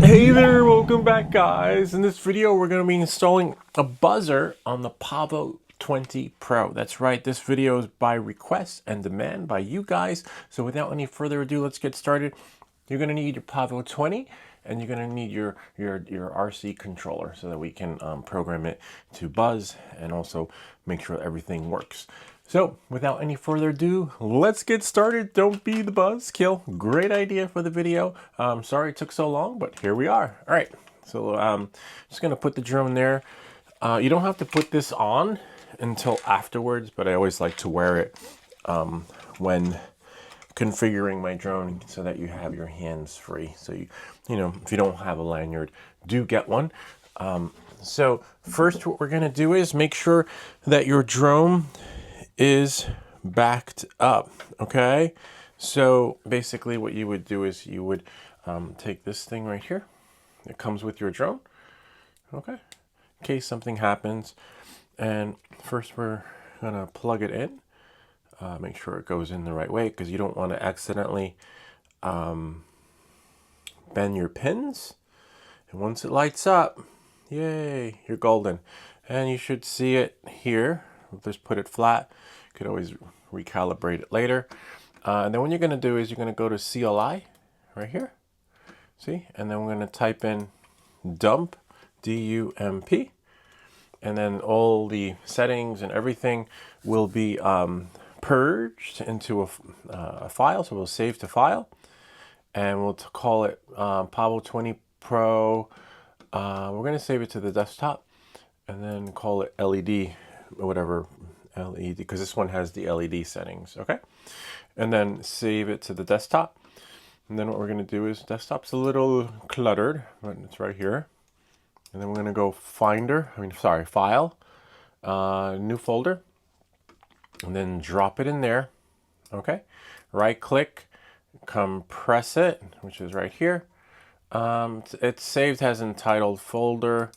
Hey there, welcome back guys. In this video we're going to be installing a buzzer on the Pavo20 Pro. That's right, this video is by request and demand by you guys. So without any further ado, let's get started. You're going to need your Pavo20 and you're going to need your RC controller so that we can program it to buzz and also make sure everything works. So without any further ado, let's get started. Don't be the buzzkill. Great idea for the video. Sorry it took so long, but here we are. All right, so just gonna put the drone there. You don't have to put this on until afterwards, but I always like to wear it when configuring my drone so that you have your hands free. So you know, if you don't have a lanyard, do get one. So first what we're gonna do is make sure that your drone is backed up. Okay, so basically what you would do is you would take this thing right here. It comes with your drone, okay, in case something happens. And first we're gonna plug it in, make sure it goes in the right way, because you don't want to accidentally bend your pins. And once it lights up, yay, you're golden. And you should see it here. Just put it flat. You could always recalibrate it later. And then what you're going to do is you're going to go to CLI right here. See? And then we're going to type in dump, D-U-M-P. And then all the settings and everything will be purged into a file. So we'll save to file. And we'll call it Pavo20 Pro. We're going to save it to the desktop. And then call it LED. Whatever LED, because this one has the LED settings. Okay, and then save it to the desktop. And then what we're going to do is, desktop's a little cluttered, but it's right here. And then we're going to go file, new folder, and then drop it in there. Okay, right click, compress it, which is right here. It's saved as entitled folder,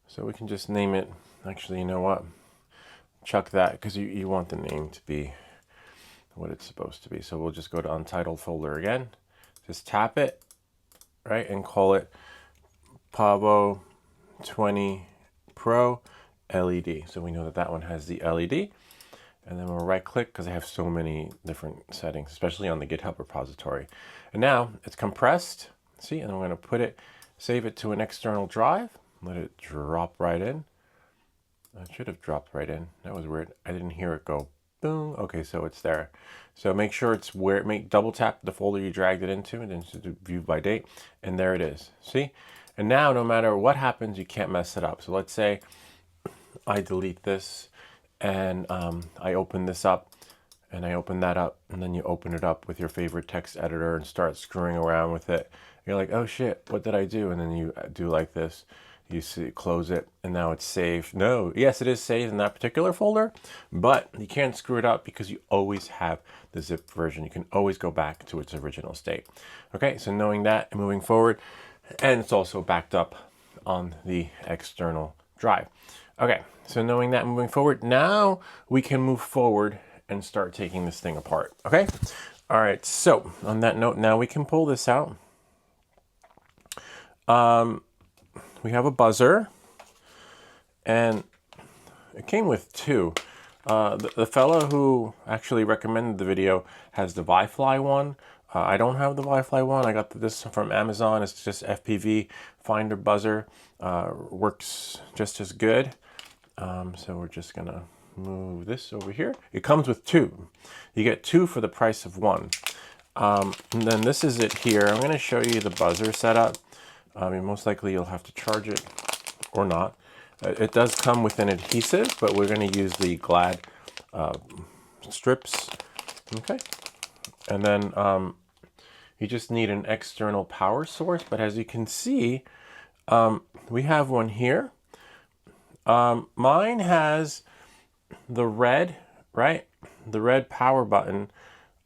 so we can just name it. Actually, you know what? Chuck that, because you want the name to be what it's supposed to be. So we'll just go to untitled folder again. Just tap it, right, and call it Pavo20 Pro LED. So we know that that one has the LED. And then we'll right click, because I have so many different settings, especially on the GitHub repository. And now it's compressed, see, and I'm going to put it, save it to an external drive, let it drop right in. It should have dropped right in. That was weird. I didn't hear it go boom. Okay, so it's there. So make sure it's where, double tap the folder you dragged it into, and then to view by date, and there it is. See? And now no matter what happens, you can't mess it up. So let's say I delete this and I open this up and I open that up, and then you open it up with your favorite text editor and start screwing around with it. You're like, oh shit, what did I do? And then you do like this. You see, close it, and now it's saved. No, yes, it is saved in that particular folder, but you can't screw it up because you always have the zip version. You can always go back to its original state. Okay, so knowing that and moving forward, and it's also backed up on the external drive. Okay, so knowing that and moving forward, now we can move forward and start taking this thing apart. Okay, all right, so on that note, now we can pull this out. We have a buzzer, and it came with two. The fellow who actually recommended the video has the Vifly one. I don't have the Vifly one. I got this from Amazon. It's just FPV Finder buzzer. Works just as good. So we're just gonna move this over here. It comes with two. You get two for the price of one. And then this is it here. I'm gonna show you the buzzer setup. I mean, most likely you'll have to charge it or not. It does come with an adhesive, but we're going to use the Glad strips. Okay. And then you just need an external power source. But as you can see, we have one here. Mine has the red, right? The red power button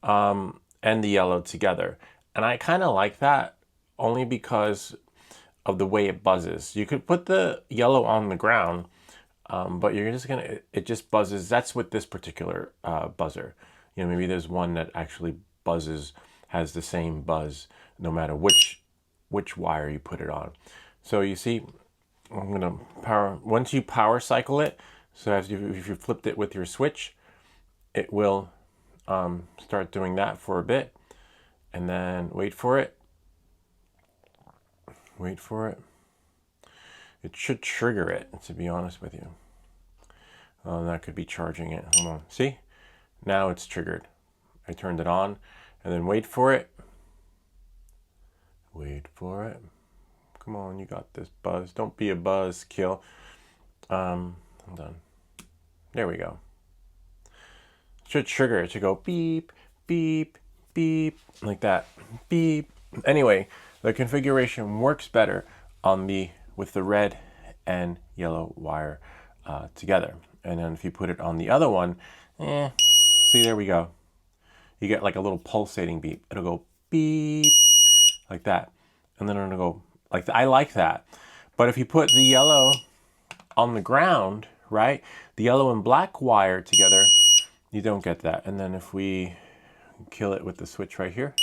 and the yellow together. And I kind of like that only because of the way it buzzes. You could put the yellow on the ground, but you're just gonna, it just buzzes. That's with this particular buzzer. You know, maybe there's one that actually buzzes, has the same buzz no matter which which wire you put it on. So you see, I'm going to once you power cycle it, so if you flipped it with your switch, it will start doing that for a bit, and then wait for it. It should trigger it, to be honest with you. That could be charging it. Hold on. See? Now it's triggered. I turned it on, and then wait for it. Come on, you got this, Buzz. Don't be a buzz kill. Hold on. There we go. It should trigger. It should go beep, beep, beep, like that. Beep. Anyway, the configuration works better on with the red and yellow wire together. And then if you put it on the other one, see, there we go. You get like a little pulsating beep. It'll go beep, like that. And then it'll go like that. I like that. But if you put the yellow on the ground, right, the yellow and black wire together, you don't get that. And then if we kill it with the switch right here,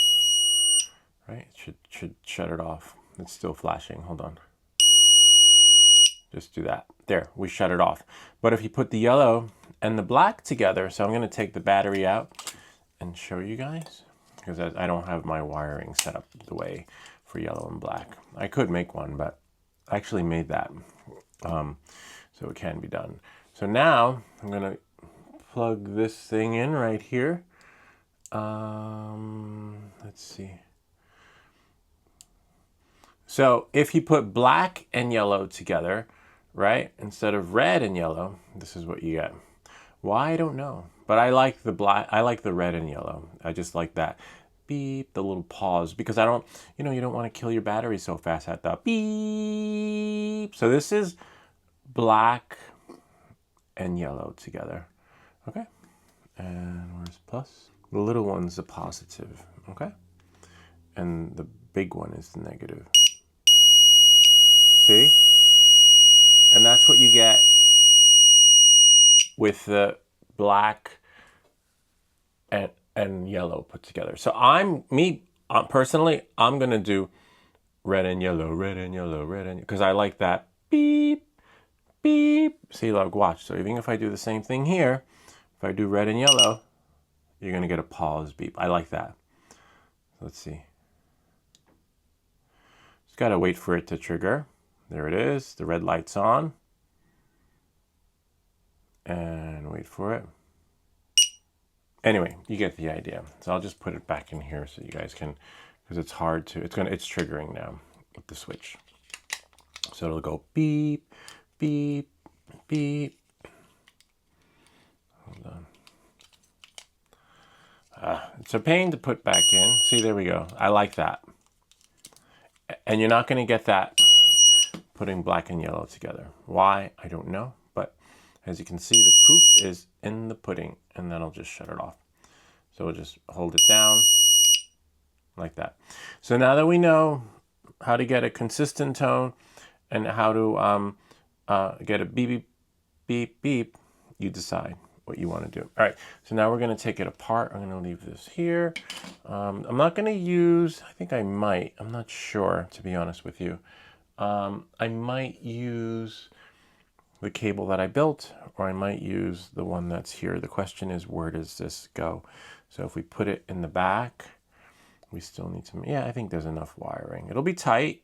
right, it should shut it off. It's still flashing. Hold on. Just do that. There, we shut it off. But if you put the yellow and the black together, so I'm going to take the battery out and show you guys, because I don't have my wiring set up the way for yellow and black. I could make one, but I actually made that, so it can be done. So now I'm going to plug this thing in right here. Let's see. So if you put black and yellow together, right, instead of red and yellow, this is what you get. Why, I don't know. But I like the black, I like the red and yellow. I just like that beep, the little pause, because I don't, you don't want to kill your battery so fast at the beep. So this is black and yellow together. Okay. And where's plus? The little one's the positive. Okay. And the big one is the negative. See? And that's what you get with the black and yellow put together. So personally, I'm going to do red and yellow, because I like that beep, beep. See, like, watch. So even if I do the same thing here, if I do red and yellow, you're going to get a pause beep. I like that. Let's see. Just got to wait for it to trigger. There it is. The red light's on. And wait for it. Anyway, you get the idea. So I'll just put it back in here so you guys can, because it's hard to, it's triggering now with the switch. So it'll go beep, beep, beep. Hold on. It's a pain to put back in. See, there we go. I like that. And you're not going to get that putting black and yellow together. Why? I don't know. But as you can see, the proof is in the pudding, and then I'll just shut it off. So we'll just hold it down like that. So now that we know how to get a consistent tone and how to get a beep, beep, beep, beep, you decide what you want to do. All right, so now we're going to take it apart. I'm going to leave this here. I'm not going to use, I think I might, I'm not sure, to be honest with you. I might use the cable that I built, or I might use the one that's here. The question is, where does this go? So if we put it in the back, we still need to, yeah, I think there's enough wiring. It'll be tight,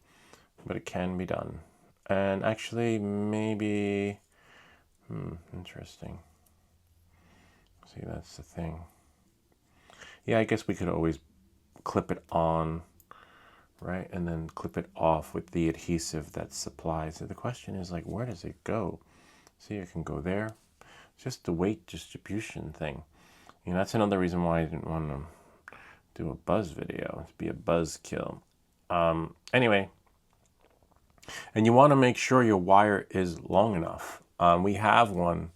but it can be done. And actually, maybe, interesting. See, that's the thing. Yeah, I guess we could always clip it on, right? And then clip it off with the adhesive that's supplied. So the question is, like, where does it go? See, it can go there. It's just the weight distribution thing. That's another reason why I didn't want to do a buzz video. To be a buzz kill. Anyway, and you want to make sure your wire is long enough. We have one,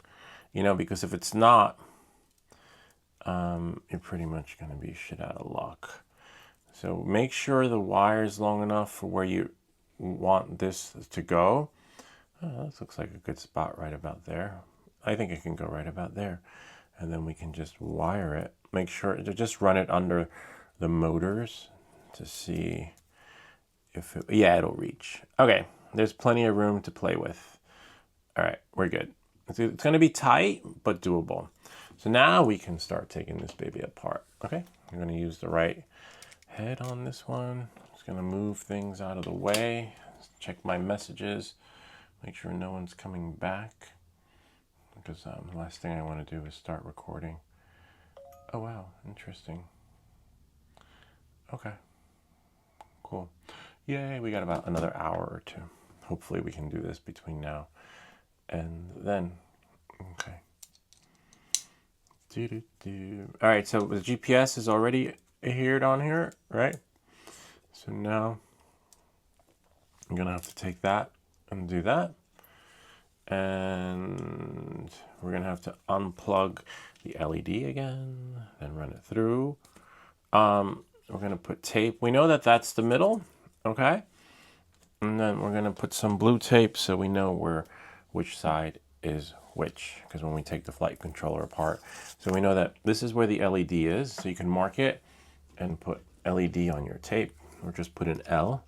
because if it's not, you're pretty much going to be shit out of luck. So make sure the wire is long enough for where you want this to go. Oh, this looks like a good spot right about there. I think it can go right about there. And then we can just wire it. Make sure to just run it under the motors to see Yeah, it'll reach. Okay, there's plenty of room to play with. All right, we're good. It's going to be tight, but doable. So now we can start taking this baby apart. Okay, I'm going to use the right head on this one. Just going to move things out of the way. Check my messages. Make sure no one's coming back. Because the last thing I want to do is start recording. Oh, wow, interesting. Okay, cool. Yay, we got about another hour or two. Hopefully we can do this between now and then. Okay. All right, so the GPS is already adhered on here, right? So now I'm gonna have to take that and do that. And we're gonna have to unplug the LED again, then run it through. We're gonna put tape. We know that that's the middle, okay? And then we're gonna put some blue tape so we know which side is which, because when we take the flight controller apart. So we know that this is where the LED is, so you can mark it and put LED on your tape, or just put an L,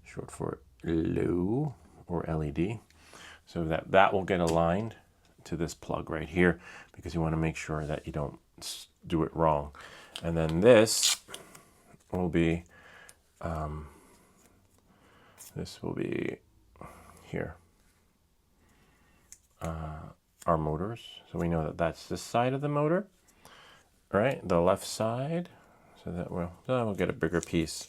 short for low, or LED, so that will get aligned to this plug right here, because you want to make sure that you don't do it wrong. And then this will be here. Our motors, so we know that that's this side of the motor, right? The left side, so that we'll get a bigger piece.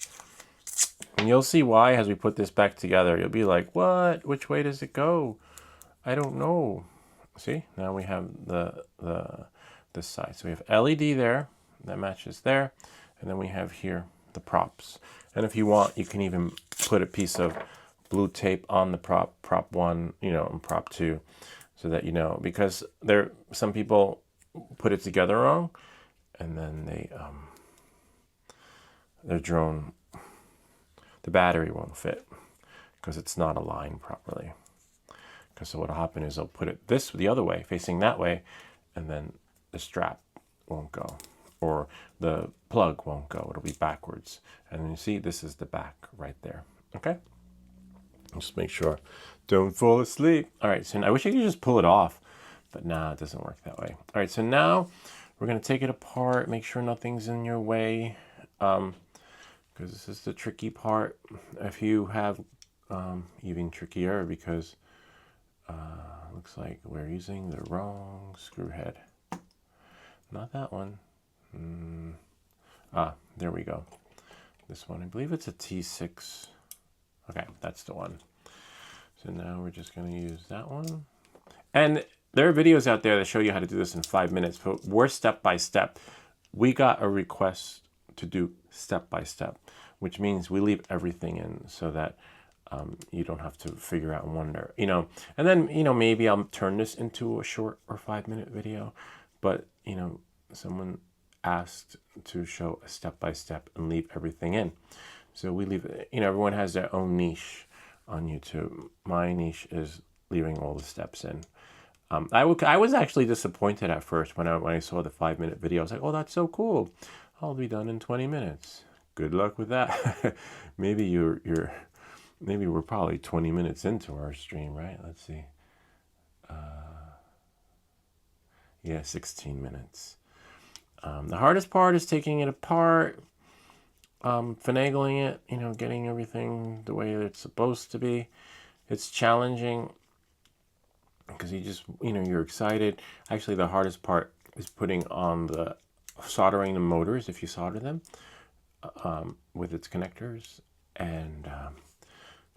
And you'll see why as we put this back together. You'll be like, what? Which way does it go? I don't know. See, now we have this side. So we have LED there, that matches there, and then we have here the props. And if you want, you can even put a piece of blue tape on the prop 1, and prop 2, so that because some people put it together wrong, and then their drone, the battery won't fit because it's not aligned properly. Because so what'll happen is they'll put it the other way, facing that way, and then the strap won't go, or the plug won't go. It'll be backwards. And you see, this is the back right there. Okay. Just make sure, don't fall asleep. All right, so I wish I could just pull it off, but nah, it doesn't work that way. All right, so now we're gonna take it apart, make sure nothing's in your way, because this is the tricky part. If you have even trickier, because looks like we're using the wrong screw head. Not that one. There we go. This one, I believe it's a T6. Okay, that's the one. So now we're just going to use that one. And there are videos out there that show you how to do this in 5 minutes, but we're step by step. We got a request to do step by step, which means we leave everything in so that you don't have to figure out and wonder, and then, maybe I'll turn this into a short or 5-minute video, but, someone asked to show a step by step and leave everything in. So we leave, everyone has their own niche on YouTube. My niche is leaving all the steps in. I was actually disappointed at first when I saw the 5-minute video. I was like, oh, that's so cool. I'll be done in 20 minutes. Good luck with that. Maybe maybe we're probably 20 minutes into our stream, right? Let's see. Yeah, 16 minutes. The hardest part is taking it apart, finagling it, getting everything the way it's supposed to be. It's challenging because you're excited. Actually, the hardest part is putting on soldering the motors, if you solder them, with its connectors, and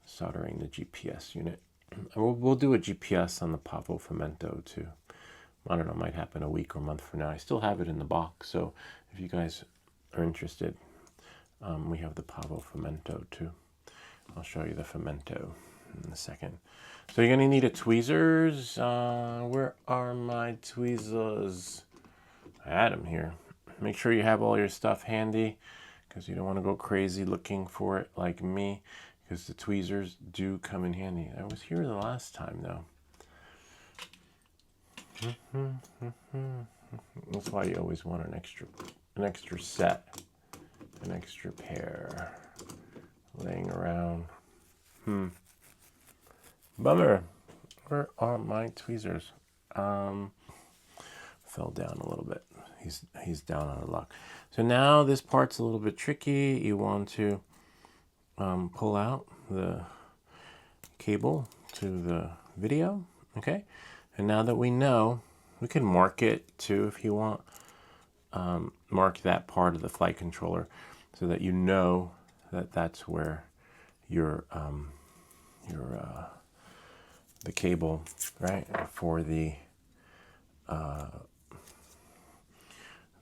soldering the GPS unit. And we'll do a GPS on the Pavo20 too. I don't know, might happen a week or a month from now. I still have it in the box, so if you guys are interested, we have the Pavo20 too. I'll show you the Fomento in a second. So you're gonna need a tweezers. Where are my tweezers? I had them here. Make sure you have all your stuff handy, because you don't want to go crazy looking for it like me, because the tweezers do come in handy. I was here the last time though. That's why you always want an extra set, an extra pair. laying around. Bummer. Where are my tweezers? Fell down a little bit. He's down on a luck. So now this part's a little bit tricky. You want to pull out the cable to the video, okay? And now that we know, we can mark it too if you want. Mark that part of the flight controller so that you know that that's where your the cable, right, for the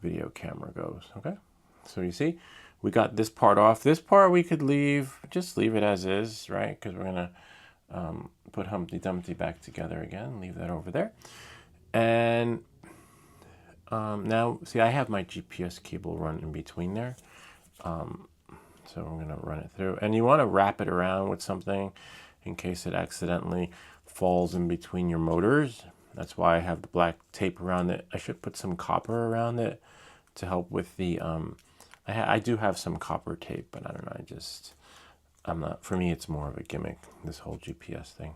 video camera goes, okay? So you see, we got this part off. This part we could leave, just leave it as is, right? Because we're gonna put Humpty Dumpty back together again, leave that over there. And now, see, I have my GPS cable run in between there. So I'm gonna run it through. And you wanna wrap it around with something in case it accidentally falls in between your motors. That's why I have the black tape around it. I should put some copper around it to help with the, I do have some copper tape, but I don't know, I'm not, for me, it's more of a gimmick, this whole GPS thing.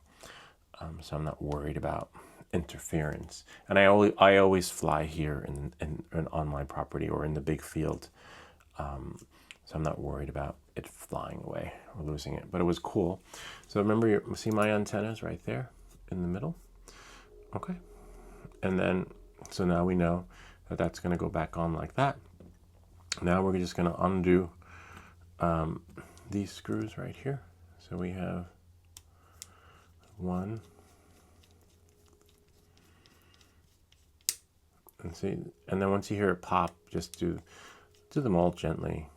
So I'm not worried about interference. And I always fly here in on my property or in the big field. So I'm not worried about it flying away or losing it, but it was cool. So remember, you see my antennas right there in the middle? Okay. And then, so now we know that that's gonna go back on like that. Now we're just gonna undo these screws right here. So we have one, and see, and then once you hear it pop, just do them all gently.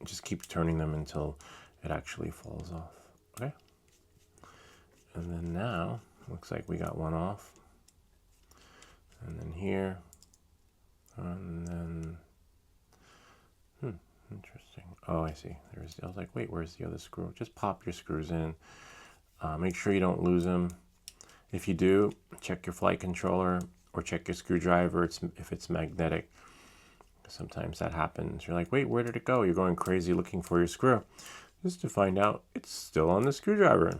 Just keep turning them until it actually falls off, okay? And then now, looks like we got one off. And then here, and then, interesting. Oh, I see. I was like, wait, where's the other screw? Just pop your screws in. Make sure you don't lose them. If you do, check your flight controller or check your screwdriver if it's magnetic. Sometimes that happens. You're like, wait, where did it go? You're going crazy looking for your screw. Just to find out it's still on the screwdriver.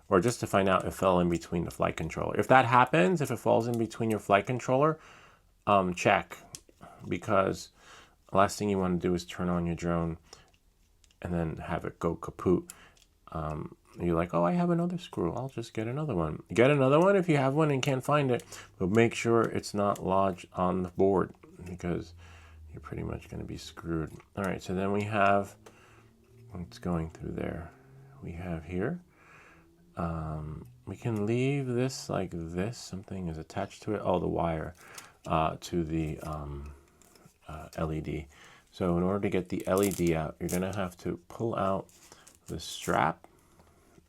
Or just to find out it fell in between the flight controller. If that happens, if it falls in between your flight controller, check. Because the last thing you want to do is turn on your drone and then have it go kaput. You're like, oh, I have another screw. I'll just get another one. Get another one if you have one and can't find it. But make sure it's not lodged on the board because you're pretty much going to be screwed. All right, so then we have, what's going through there? We have here, we can leave this like this. Something is attached to it. Oh, the wire to the LED. So in order to get the LED out, you're going to have to pull out the strap.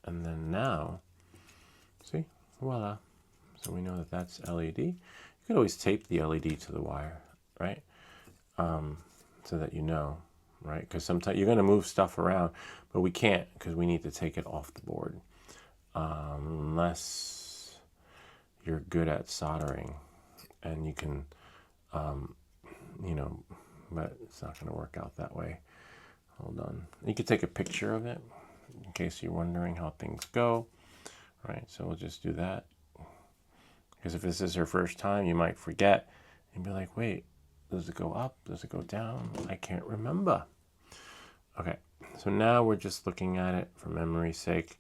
And then now, see, voila. So we know that that's LED. You could always tape the LED to the wire, right? So that you know, right? Because sometimes you're going to move stuff around, but we can't because we need to take it off the board. Unless you're good at soldering and you can, you know, but it's not going to work out that way. Hold on. You could take a picture of it in case you're wondering how things go. All right, so we'll just do that. Because if this is your first time, you might forget and be like, wait, does it go up? Does it go down? I can't remember. Okay, so now we're just looking at it for memory's sake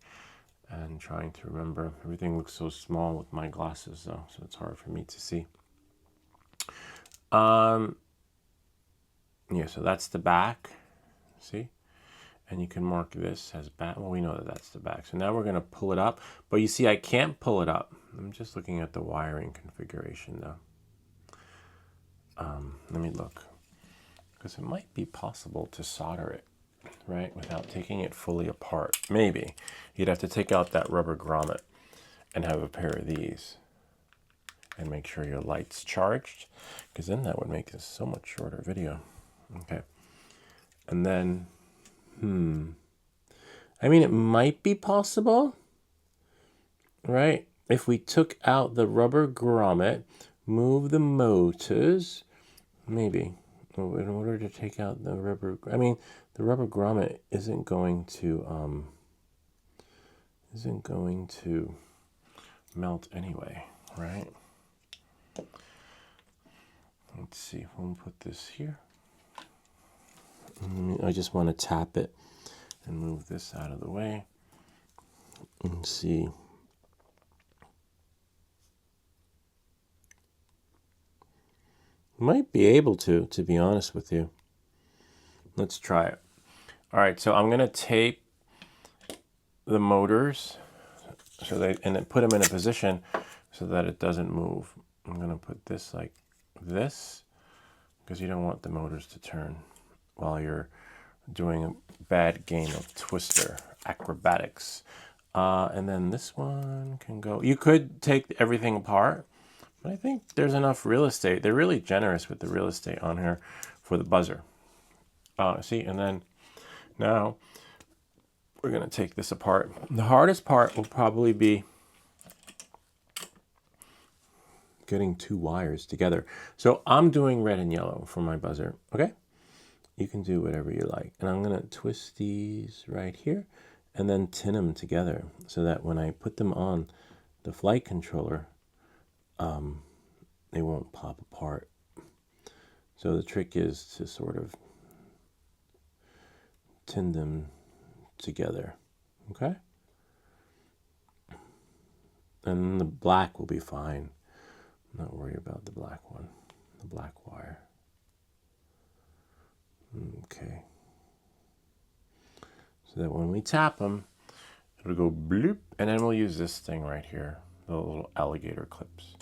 and trying to remember. Everything looks so small with my glasses though, so it's hard for me to see. Yeah, so that's the back, see? And you can mark this as back. Well, we know that that's the back. So now we're gonna pull it up, but you see I can't pull it up. I'm just looking at the wiring configuration though. Let me look, because it might be possible to solder it, right, without taking it fully apart. Maybe. You'd have to take out that rubber grommet and have a pair of these and make sure your light's charged, because then that would make this so much shorter video. Okay. And then, I mean, it might be possible, right? If we took out the rubber grommet, move the motors, maybe, in order to take out the rubber, I mean, the rubber grommet isn't going to melt anyway, right? Let's see if we'll put this here. I just want to tap it and move this out of the way and see. Might be able to be honest with you. Let's try it. All right, so I'm gonna tape the motors so and then put them in a position so that it doesn't move. I'm gonna put this like this because you don't want the motors to turn while you're doing a bad game of twister acrobatics. And then this one can go. You could take everything apart, but I think there's enough real estate. They're really generous with the real estate on here for the buzzer. See, and then now we're gonna take this apart. The hardest part will probably be getting two wires together. So I'm doing red and yellow for my buzzer, okay? You can do whatever you like. And I'm gonna twist these right here and then tin them together so that when I put them on the flight controller, they won't pop apart. So the trick is to sort of tin them together, okay? And the black will be fine. Not worry about the black one, the black wire. Okay. So that when we tap them, it'll go bloop, and then we'll use this thing right here, the little alligator clips.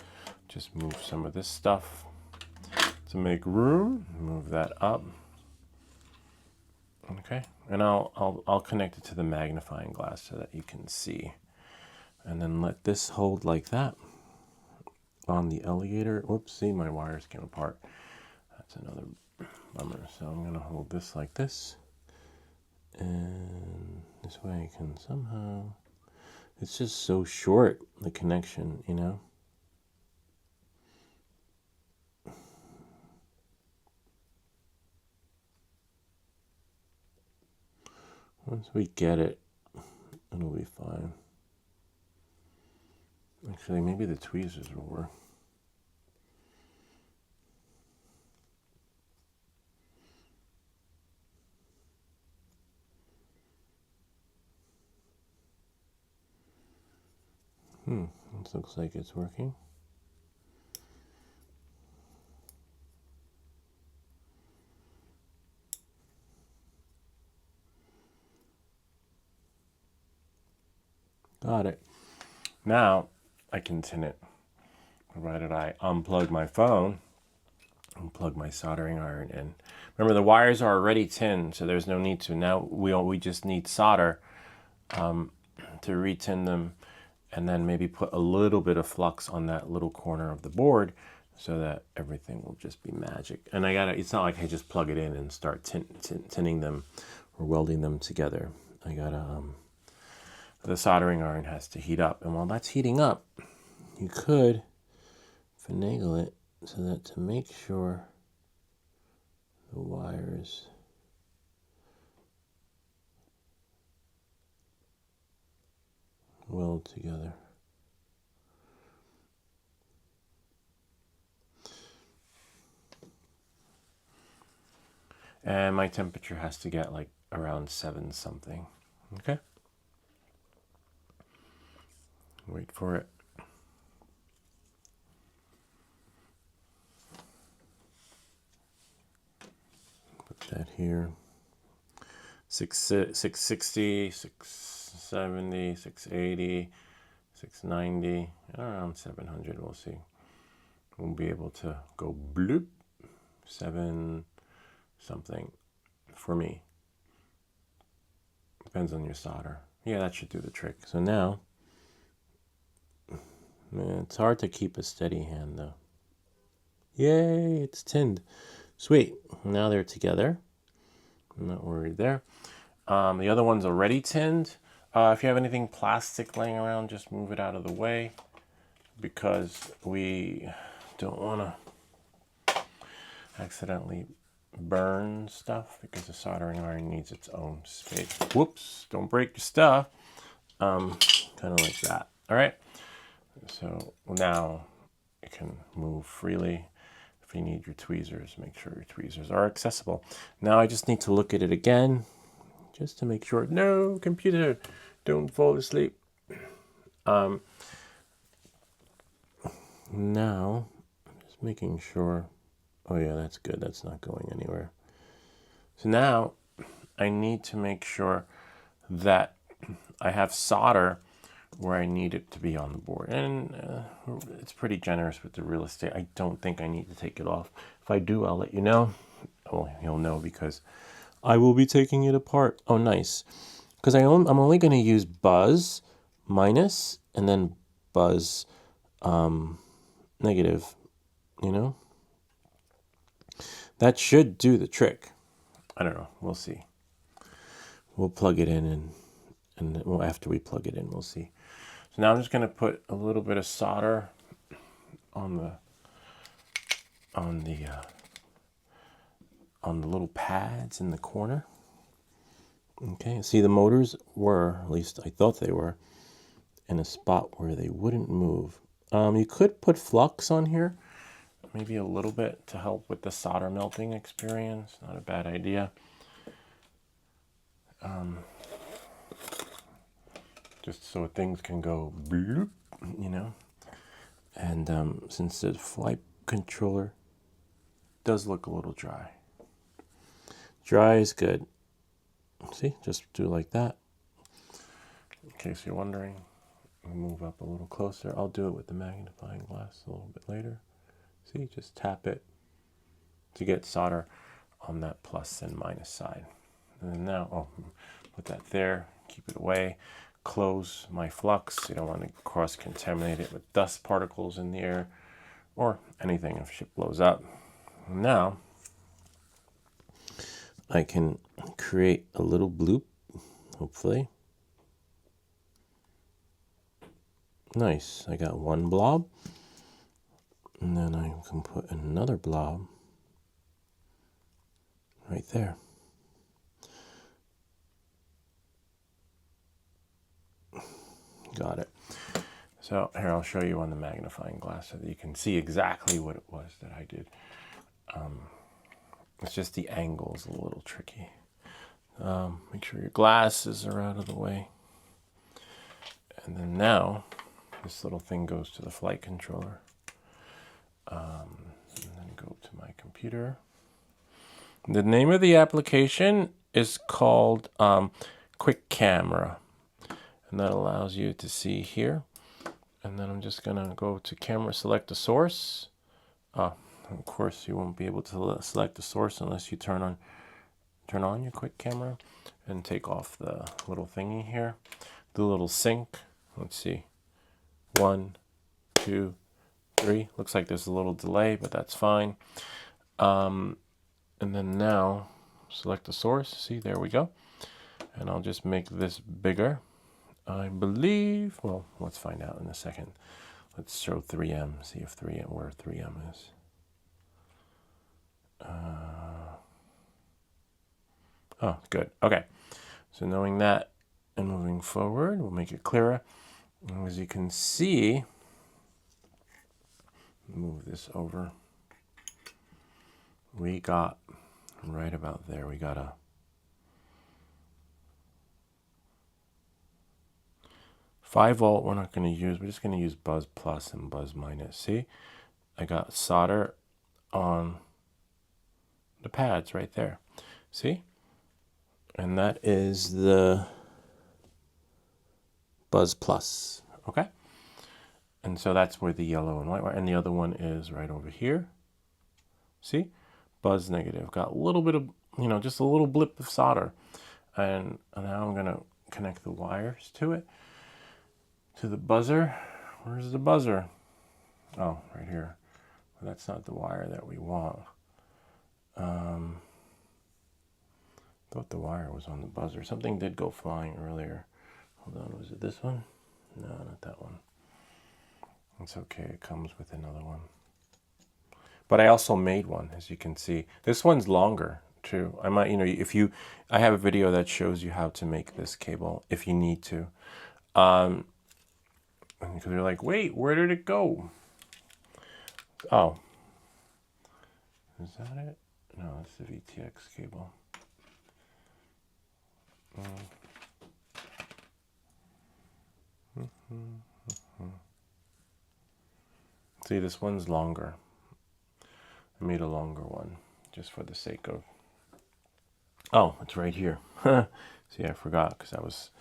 Just move some of this stuff to make room. Move that up. Okay, and I'll connect it to the magnifying glass so that you can see, and then let this hold like that on the alligator. Whoops, see, my wires came apart. That's another bummer. So I'm gonna hold this like this, and this way I can somehow, it's just so short, the connection, you know? Once we get it, it'll be fine. Actually, maybe the tweezers will work. This looks like it's working. Got it. Now I can tin it, provided I unplug my phone and plug my soldering iron in. Remember, the wires are already tinned, so there's no need to. Now we just need solder to retin them, and then maybe put a little bit of flux on that little corner of the board so that everything will just be magic. And it's not like I just plug it in and start tinning them or welding them together. The soldering iron has to heat up. And while that's heating up, you could finagle it so that to make sure the wires weld together. And my temperature has to get like around 7 something. Okay. Wait for it. Put that here. 660, 670, 680, 690, around 700. We'll see. We'll be able to go bloop 7 something for me. Depends on your solder. Yeah, that should do the trick. So now, man, it's hard to keep a steady hand though. Yay, it's tinned. Sweet. Now they're together. I'm not worried there. The other one's already tinned. If you have anything plastic laying around, just move it out of the way because we don't want to accidentally burn stuff because the soldering iron needs its own space. Whoops, don't break your stuff. Kind of like that. All right. So now you can move freely. If you need your tweezers, make sure your tweezers are accessible. Now I just need to look at it again just to make sure. No, computer, don't fall asleep. Now, I'm just making sure. Oh yeah, that's good. That's not going anywhere. So now I need to make sure that I have solder where I need it to be on the board. And it's pretty generous with the real estate. I don't think I need to take it off. If I do, I'll let you know. Oh, you'll know because I will be taking it apart. Oh, nice. Because I'm only going to use buzz minus and then buzz negative, you know? That should do the trick. I don't know. We'll see. We'll plug it in and well, after we plug it in, we'll see. So now I'm just going to put a little bit of solder on the little pads in the corner. Okay, see the motors were, at least I thought they were, in a spot where they wouldn't move. You could put flux on here, maybe a little bit to help with the solder melting experience. Not a bad idea. Just so things can go bloop, you know. And since the flight controller does look a little dry. Dry is good. See, just do like that. In case you're wondering, we'll move up a little closer. I'll do it with the magnifying glass a little bit later. See, just tap it to get solder on that plus and minus side. And then now, oh, put that there, keep it away. Close my flux. You don't want to cross-contaminate it with dust particles in the air or anything if shit blows up. Now, I can create a little bloop, hopefully. Nice. I got one blob. And then I can put another blob right there. Got it. So here, I'll show you on the magnifying glass so that you can see exactly what it was that I did. It's just the angle's a little tricky. Make sure your glasses are out of the way. And then now, this little thing goes to the flight controller. And then go to my computer. The name of the application is called Quick Camera. And that allows you to see here. And then I'm just going to go to camera, select the source. Of course, you won't be able to select the source unless you turn on your quick camera and take off the little thingy here. The little sync. Let's see. 1, 2, 3. Looks like there's a little delay, but that's fine. And then now select the source. See, there we go. And I'll just make this bigger. I believe, well, let's find out in a second. Let's show 3M, see if 3M, where 3M is. Oh, good. Okay. So knowing that and moving forward, we'll make it clearer. And as you can see, move this over. We got right about there. We got a 5-volt. We're not going to use. We're just going to use buzz plus and buzz minus. See, I got solder on the pads right there. See, and that is the buzz plus. Okay, and so that's where the yellow and white wire, and the other one is right over here. See, buzz negative. Got a little bit of, you know, just a little blip of solder, and now I'm going to connect the wires to it. To the buzzer. Where's the buzzer? Oh, right here. Well, that's not the wire that we want. Thought the wire was on the buzzer. Something did go flying earlier. Hold on, was it this one? No, not that one. It's okay, it comes with another one. But I also made one, as you can see. This one's longer too. I might, I have a video that shows you how to make this cable if you need to. Because you're like, wait, where did it go? Oh, is that it? No, it's the VTX cable. See, this one's longer. I made a longer one just for the sake of... Oh, it's right here. See, I forgot because I was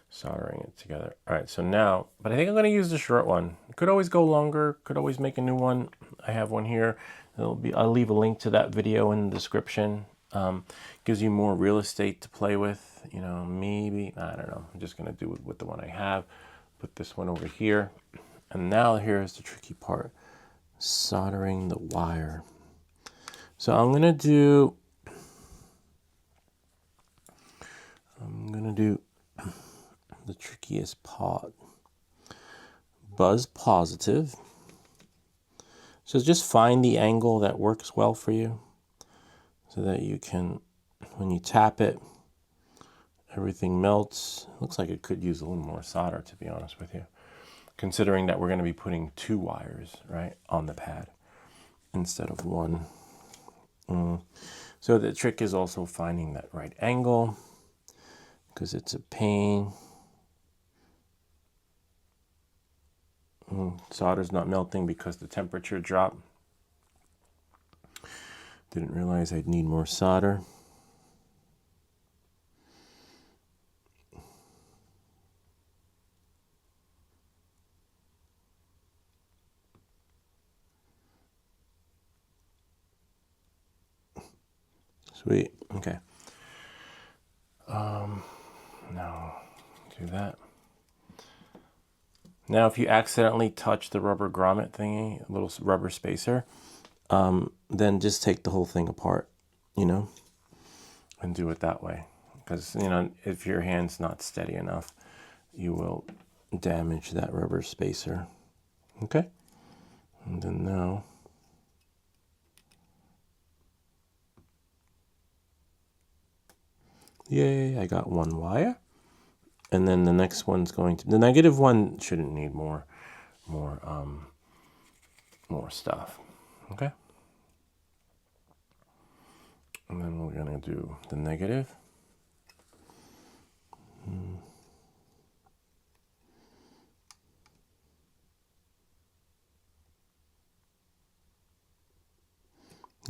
soldering it together. All right, so now, but I think I'm going to use the short one. Could always go longer, could always make a new one. I have one here. I'll leave a link to that video in the description. Gives you more real estate to play with, maybe, I don't know. I'm just going to do it with the one I have. Put this one over here. And now here's the tricky part, soldering the wire. So I'm going to do the trickiest part. Buzz positive. So just find the angle that works well for you so that you can, when you tap it, everything melts. Looks like it could use a little more solder, to be honest with you, considering that we're going to be putting 2 wires, right, on the pad instead of 1. So the trick is also finding that right angle, because it's a pain. Solder's not melting because the temperature dropped. Didn't realize I'd need more solder. Sweet. Okay. Now do that. Now, if you accidentally touch the rubber grommet thingy, a little rubber spacer, then just take the whole thing apart, and do it that way. Because, if your hand's not steady enough, you will damage that rubber spacer. Okay? And then now, yay, I got 1 wire. And then the next one's going to, the negative one shouldn't need more stuff. Okay? And then we're going to do the negative.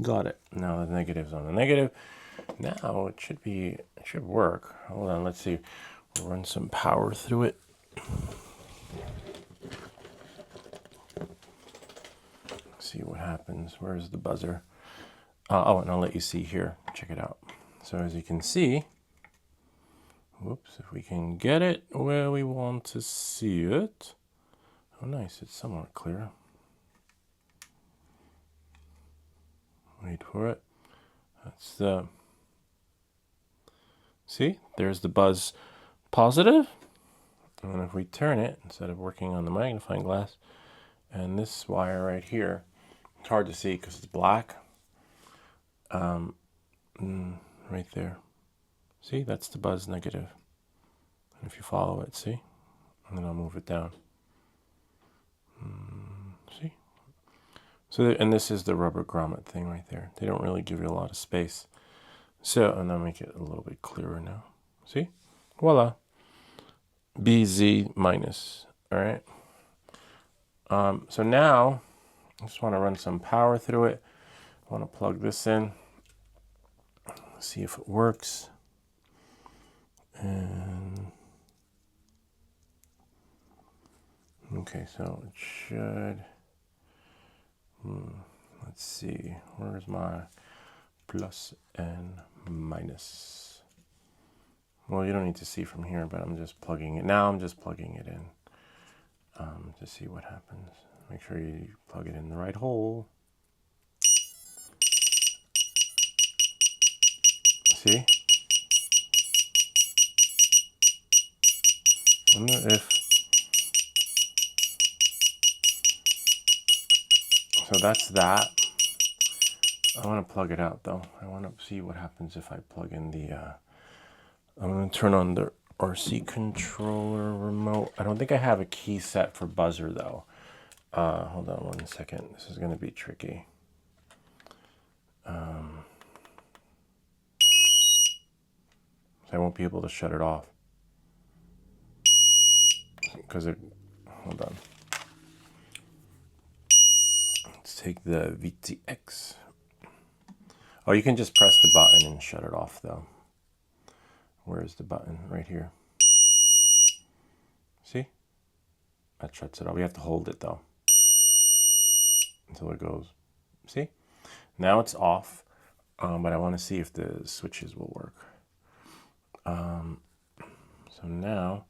Got it. Now the negative's on the negative. Now it should work. Hold on, let's see. We'll run some power through it. See what happens. Where's the buzzer? Oh, and I'll let you see here. Check it out. So as you can see, whoops, if we can get it where we want to see it. Oh, nice. It's somewhat clear. Wait for it. That's the... See? There's the buzz positive. And if we turn it, instead of working on the magnifying glass, and this wire right here, it's hard to see because it's black. Right there. See? That's the buzz negative. And if you follow it, see? And then I'll move it down. See? So, and this is the rubber grommet thing right there. They don't really give you a lot of space. So, and I'll make it a little bit clearer now. See? Voila. BZ minus. All right. So now, I just want to run some power through it. I want to plug this in. See if it works. And okay, so it should. Let's see. Where's my plus and minus? Well, you don't need to see from here, but I'm just plugging it. Now I'm just plugging it in to see what happens. Make sure you plug it in the right hole. See? Wonder if... So that's that. I want to plug it out though. I want to see what happens if I plug in the, I'm going to turn on the RC controller remote. I don't think I have a key set for buzzer though. Hold on 1 second. This is going to be tricky. So I won't be able to shut it off. Because it, hold on. Let's take the VTX. Oh, you can just press the button and shut it off though. Where's the button? Right here. See? That shuts it off. We have to hold it though. Until it goes. See? Now it's off. But I want to see if the switches will work. So now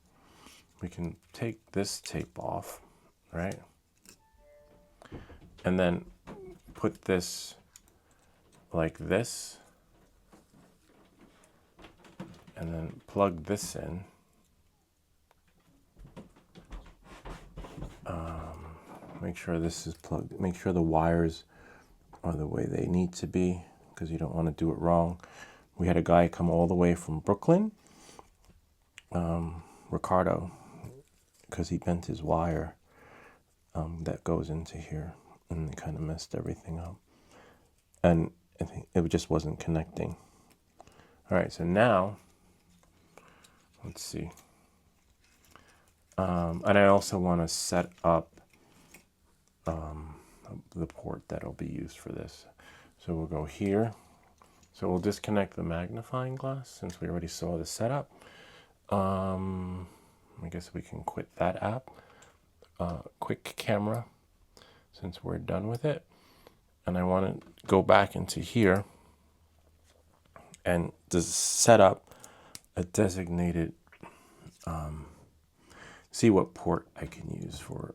we can take this tape off, right? And then put this like this. And then plug this in. Make sure this is plugged. Make sure the wires are the way they need to be, because you don't want to do it wrong. We had a guy come all the way from Brooklyn, Ricardo, because he bent his wire that goes into here, and it kind of messed everything up. And I think it just wasn't connecting. All right, so now, let's see. And I also want to set up the port that'll be used for this. So we'll go here. So we'll disconnect the magnifying glass since we already saw the setup. I guess we can quit that app. Quick camera, since we're done with it. And I want to go back into here and just set up a designated, see what port I can use for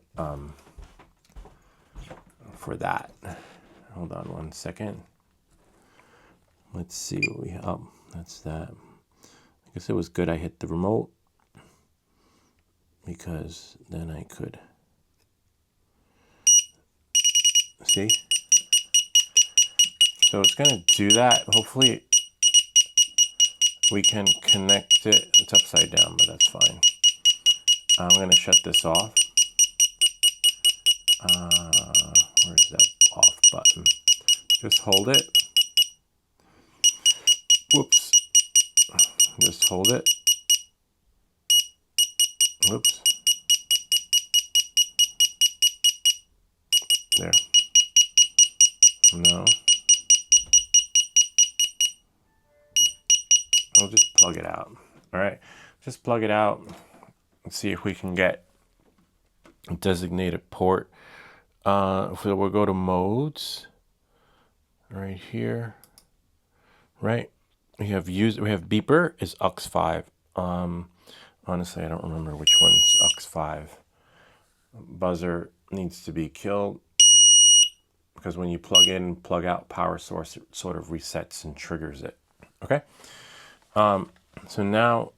that. Hold on 1 second. Let's see what we have. Oh, that's that. I guess it was good I hit the remote, because then I could see. So it's going to do that. Hopefully we can connect it. It's upside down, but that's fine. I'm going to shut this off. Where's that off button? Just hold it. Whoops. Just hold it. Whoops. There. No. I'll just plug it out. All right. Just plug it out. Let's see if we can get a designated port. So we'll go to modes right here. Right. We have beeper is aux5. Honestly, I don't remember which one's aux5. Buzzer needs to be killed, because when you plug in, plug out power source, it sort of resets and triggers it. Okay. So now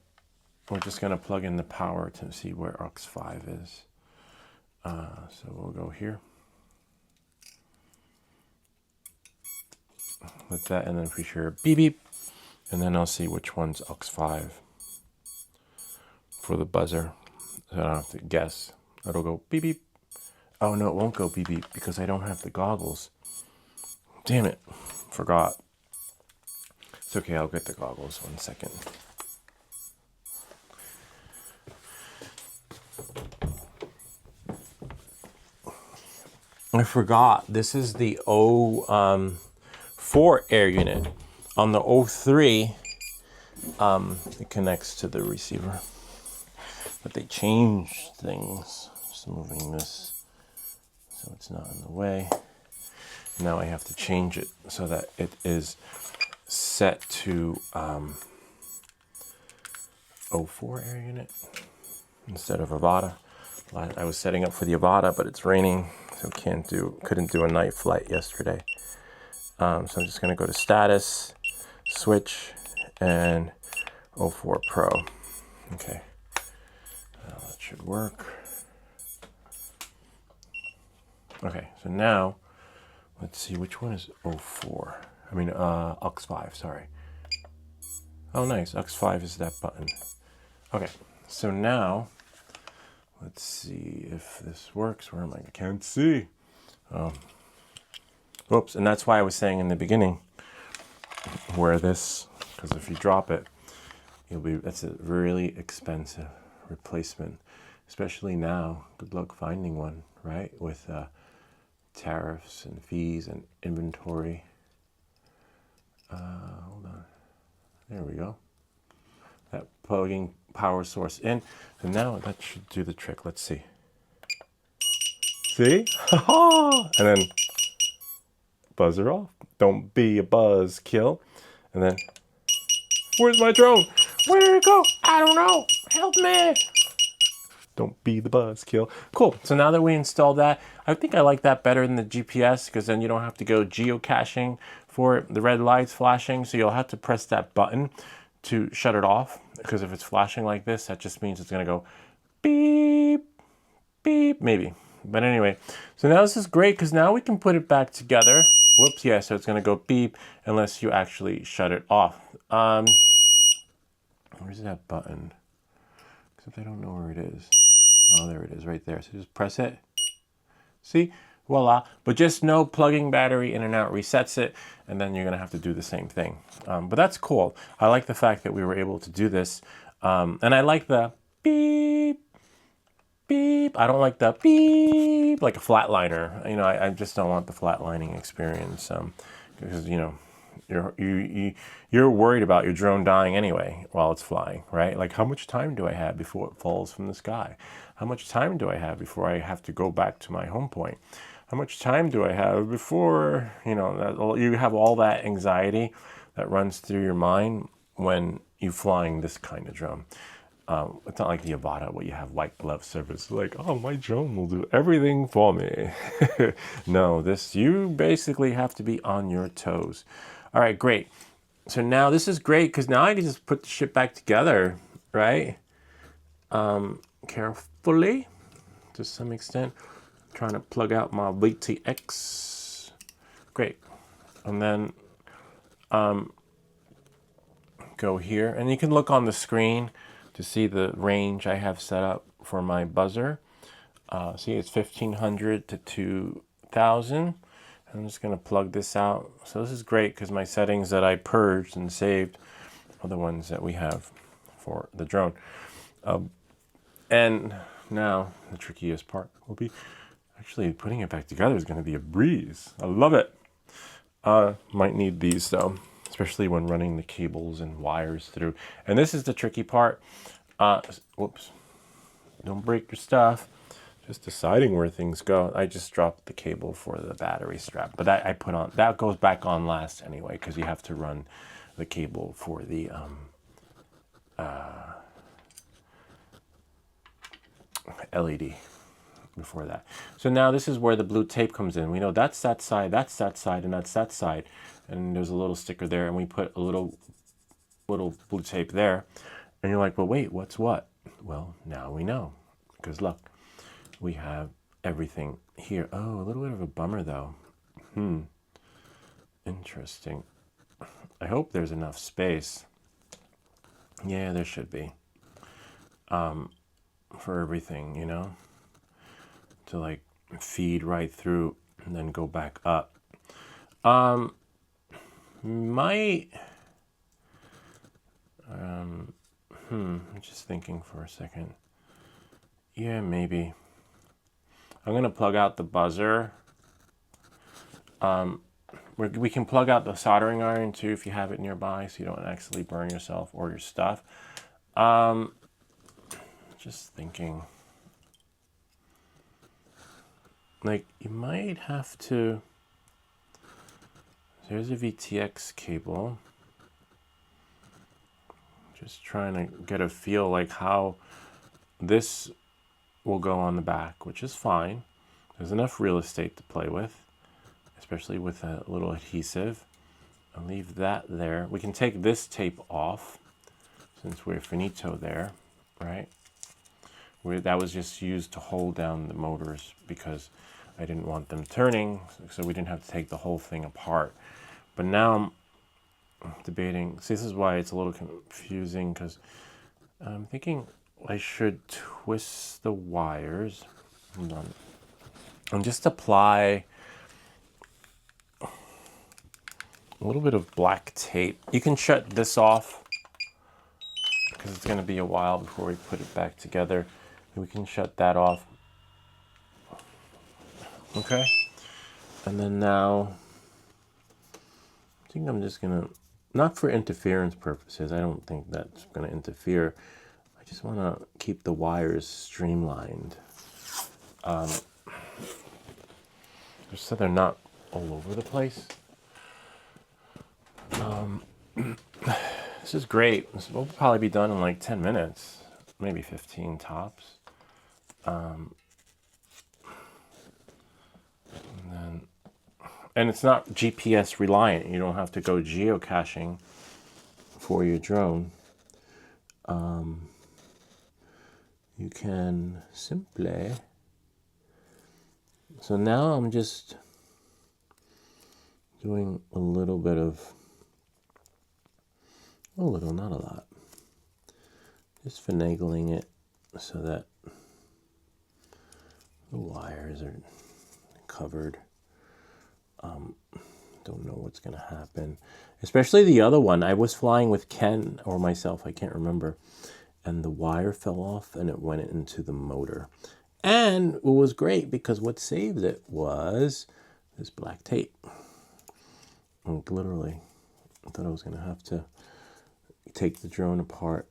we're just going to plug in the power to see where aux5 is. So we'll go here. With that, and then if we hear beep beep, and then I'll see which one's aux5 for the buzzer. So I don't have to guess. It'll go beep beep. Oh no, it won't go beep beep because I don't have the goggles. Damn it, forgot. It's okay, I'll get the goggles 1 second. I forgot, this is the 04 air unit. On the 03, it connects to the receiver. But they changed things. Just moving this so it's not in the way. Now I have to change it so that it is set to 04 air unit instead of Avata. I was setting up for the Avata, but it's raining, so couldn't do a night flight yesterday. So I'm just going to go to status, switch, and 04 Pro. Okay, that should work. Okay, so now Let's see, which one is 04? I mean, aux5, sorry. Oh, nice, aux5 is that button. Okay, so now, let's see if this works. Where am I? I can't see. Whoops, and that's why I was saying in the beginning, wear this, because if you drop it, that's a really expensive replacement, especially now. Good luck finding one, right? With tariffs and fees and inventory. Hold on. There we go. That plugging power source in. So now that should do the trick. Let's see. See? And then buzzer off. Don't be a buzzkill. And then, where's my drone? Where did it go? I don't know. Help me. Don't be the buzzkill. Cool. So now that we installed that, I think I like that better than the GPS, because then you don't have to go geocaching for it. The red light's flashing, so you'll have to press that button to shut it off, because if it's flashing like this, that just means it's going to go beep, beep, maybe. But anyway, so now this is great, because now we can put it back together. Whoops, yeah, so it's going to go beep unless you actually shut it off. Where's that button? Except I don't know where it is. Oh, there it is, right there. So just press it. See? Voila. But just know plugging battery in and out resets it, and then you're going to have to do the same thing. But that's cool. I like the fact that we were able to do this. And I like the beep, beep. I don't like the beep, like a flatliner. You know, I just don't want the flatlining experience, because, you know, you're worried about your drone dying anyway while it's flying, right? Like, how much time do I have before it falls from the sky? How much time do I have before I have to go back to my home point? How much time do I have before, you know, you have all that anxiety that runs through your mind when you're flying this kind of drone. It's not like the Avata where you have white glove service, like, oh, my drone will do everything for me. No, you basically have to be on your toes. All right, great. So now this is great, because now I can just put the shit back together, right? Carefully, to some extent. I'm trying to plug out my VTX. Great. And then go here. And you can look on the screen to see the range I have set up for my buzzer. See, it's 1500 to 2000. I'm just going to plug this out. So this is great, because my settings that I purged and saved are the ones that we have for the drone. And now the trickiest part will be actually putting it back together is going to be a breeze. I love it. Might need these though, especially when running the cables and wires through. And this is the tricky part. Whoops. Don't break your stuff. Just deciding where things go. I just dropped the cable for the battery strap, but I put on, that goes back on last anyway, because you have to run the cable for the LED before that. So now this is where the blue tape comes in. We know that's that side, and that's that side, and there's a little sticker there, and we put a little blue tape there, and you're like, well, wait, what's what? Well, now we know, because look. We have everything here. Oh, a little bit of a bummer though. Interesting. I hope there's enough space. Yeah, there should be. For everything, you know, to like feed right through and then go back up. I'm just thinking for a second. Yeah, maybe. I'm going to plug out the buzzer. We can plug out the soldering iron too if you have it nearby, so you don't actually burn yourself or your stuff. Just thinking. Like, you might have to... There's a VTX cable. Just trying to get a feel like how this will go on the back, which is fine. There's enough real estate to play with, especially with a little adhesive. I'll leave that there. We can take this tape off since we're finito there, right? That was just used to hold down the motors, because I didn't want them turning, so we didn't have to take the whole thing apart. But now I'm debating. See, this is why it's a little confusing, because I'm thinking I should twist the wires. Hold on. And just apply a little bit of black tape. You can shut this off because it's going to be a while before we put it back together. We can shut that off. Okay. And then now, I think I'm just going to, not for interference purposes, I don't think that's going to interfere. I just want to keep the wires streamlined. Just so they're not all over the place. This is great. This will probably be done in like 10 minutes, maybe 15 tops. And it's not GPS reliant. You don't have to go geocaching for your drone. You can simply. So now I'm just doing a little bit of, a little, not a lot. Just finagling it so that the wires are covered. Don't know what's going to happen. Especially the other one. I was flying with Ken or myself, I can't remember. And the wire fell off and it went into the motor. And it was great because what saved it was this black tape. Like literally, I thought I was going to have to take the drone apart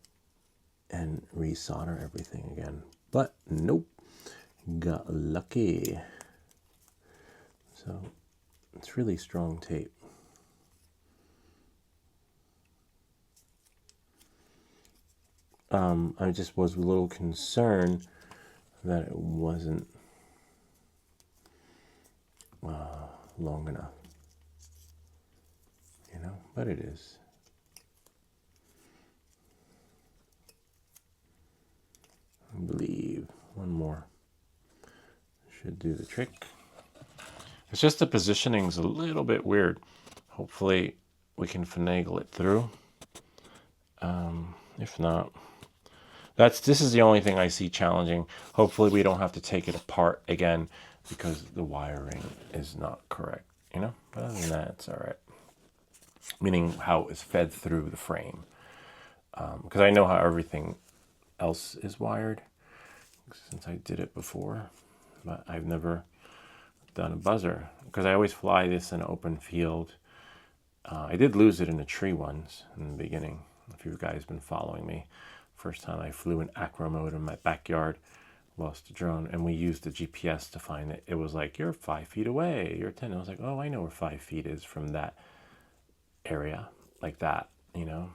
and resolder everything again. But nope, got lucky. So it's really strong tape. I just was a little concerned that it wasn't long enough, you know, but it is. I believe one more should do the trick. It's just the positioning's a little bit weird. Hopefully we can finagle it through. If not, this is the only thing I see challenging. Hopefully we don't have to take it apart again because the wiring is not correct, you know? But other than that, it's all right. Meaning how it's fed through the frame. Because I know how everything else is wired since I did it before, but I've never done a buzzer because I always fly this in an open field. I did lose it in a tree once in the beginning. If you guys been following me, first time I flew in acro mode in my backyard, lost the drone, and we used the GPS to find it. It was like, you're 5 feet away, you're 10. I was like, oh, I know where 5 feet is from that area, like that, you know.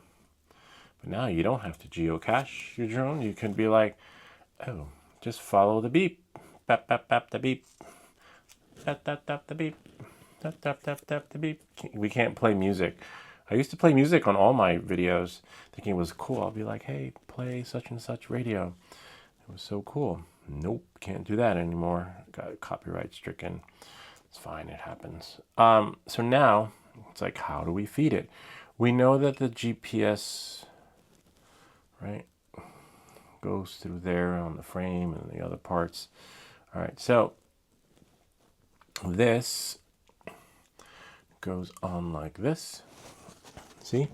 But now you don't have to geocache your drone. You can be like, oh, just follow the beep, bap bap bap the beep, tap tap tap the beep, tap tap tap tap the beep. We can't play music. I used to play music on all my videos, thinking it was cool. I'll be like, hey, play such and such radio. It was so cool. Nope, can't do that anymore. Got copyright stricken. It's fine, it happens. So now, it's like, how do we feed it? We know that the GPS, right, goes through there on the frame and the other parts. All right, so this goes on like this. See?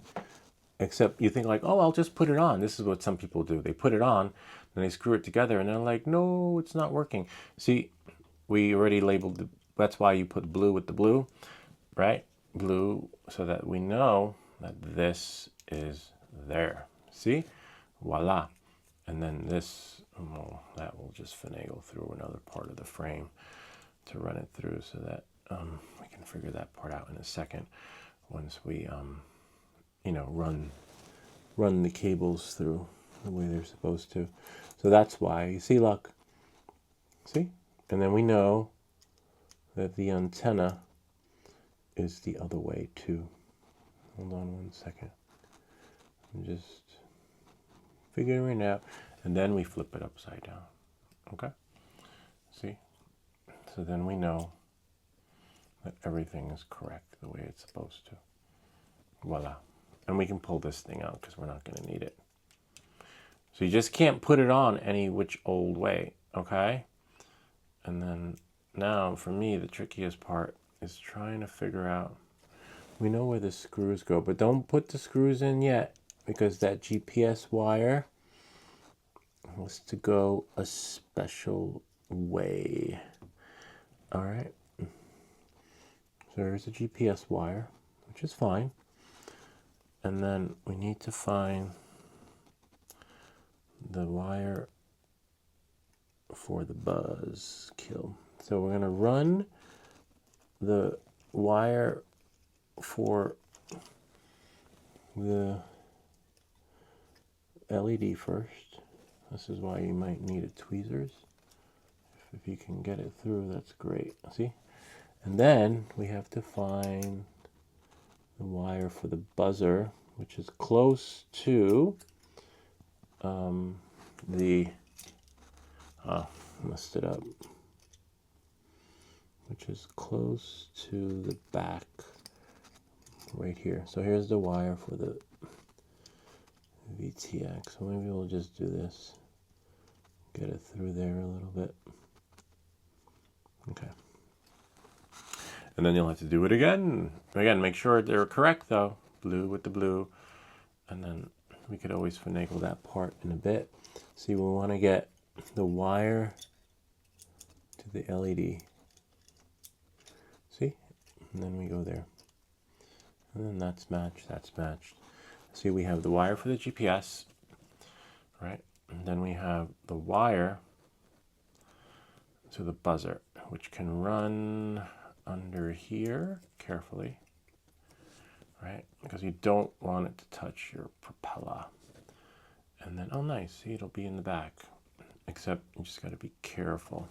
Except you think like, oh, I'll just put it on. This is what some people do. They put it on, then they screw it together, and they're like, no, it's not working. See, we already labeled that's why you put blue with the blue, right? Blue, so that we know that this is there. See? Voila. And then this, well, that will just finagle through another part of the frame to run it through so that we can figure that part out in a second once we you know, run the cables through the way they're supposed to. So that's why, you see, look, see? And then we know that the antenna is the other way too. Hold on one second. I'm just figuring it out. And then we flip it upside down. Okay? See? So then we know that everything is correct the way it's supposed to. Voila. And we can pull this thing out because we're not going to need it. So you just can't put it on any which old way, okay? And then now, for me, the trickiest part is trying to figure out, we know where the screws go, but don't put the screws in yet, because that GPS wire has to go a special way. All right. So there's a GPS wire, which is fine. And then we need to find the wire for the buzz kill. So we're going to run the wire for the LED first. This is why you might need a tweezers. If you can get it through, that's great. See? And then we have to find the wire for the buzzer, which is close to messed it up, which is close to the back right here. So here's the wire for the VTX. So maybe we'll just do this, get it through there a little bit. Okay. And then you'll have to do it again. Again, make sure they're correct though. Blue with the blue. And then we could always finagle that part in a bit. See, we want to get the wire to the LED. See? And then we go there. And then that's matched, that's matched. See, we have the wire for the GPS, right? And then we have the wire to the buzzer, which can run under here carefully, right? Because you don't want it to touch your propeller. And then, oh nice, see, it'll be in the back. Except you just got to be careful.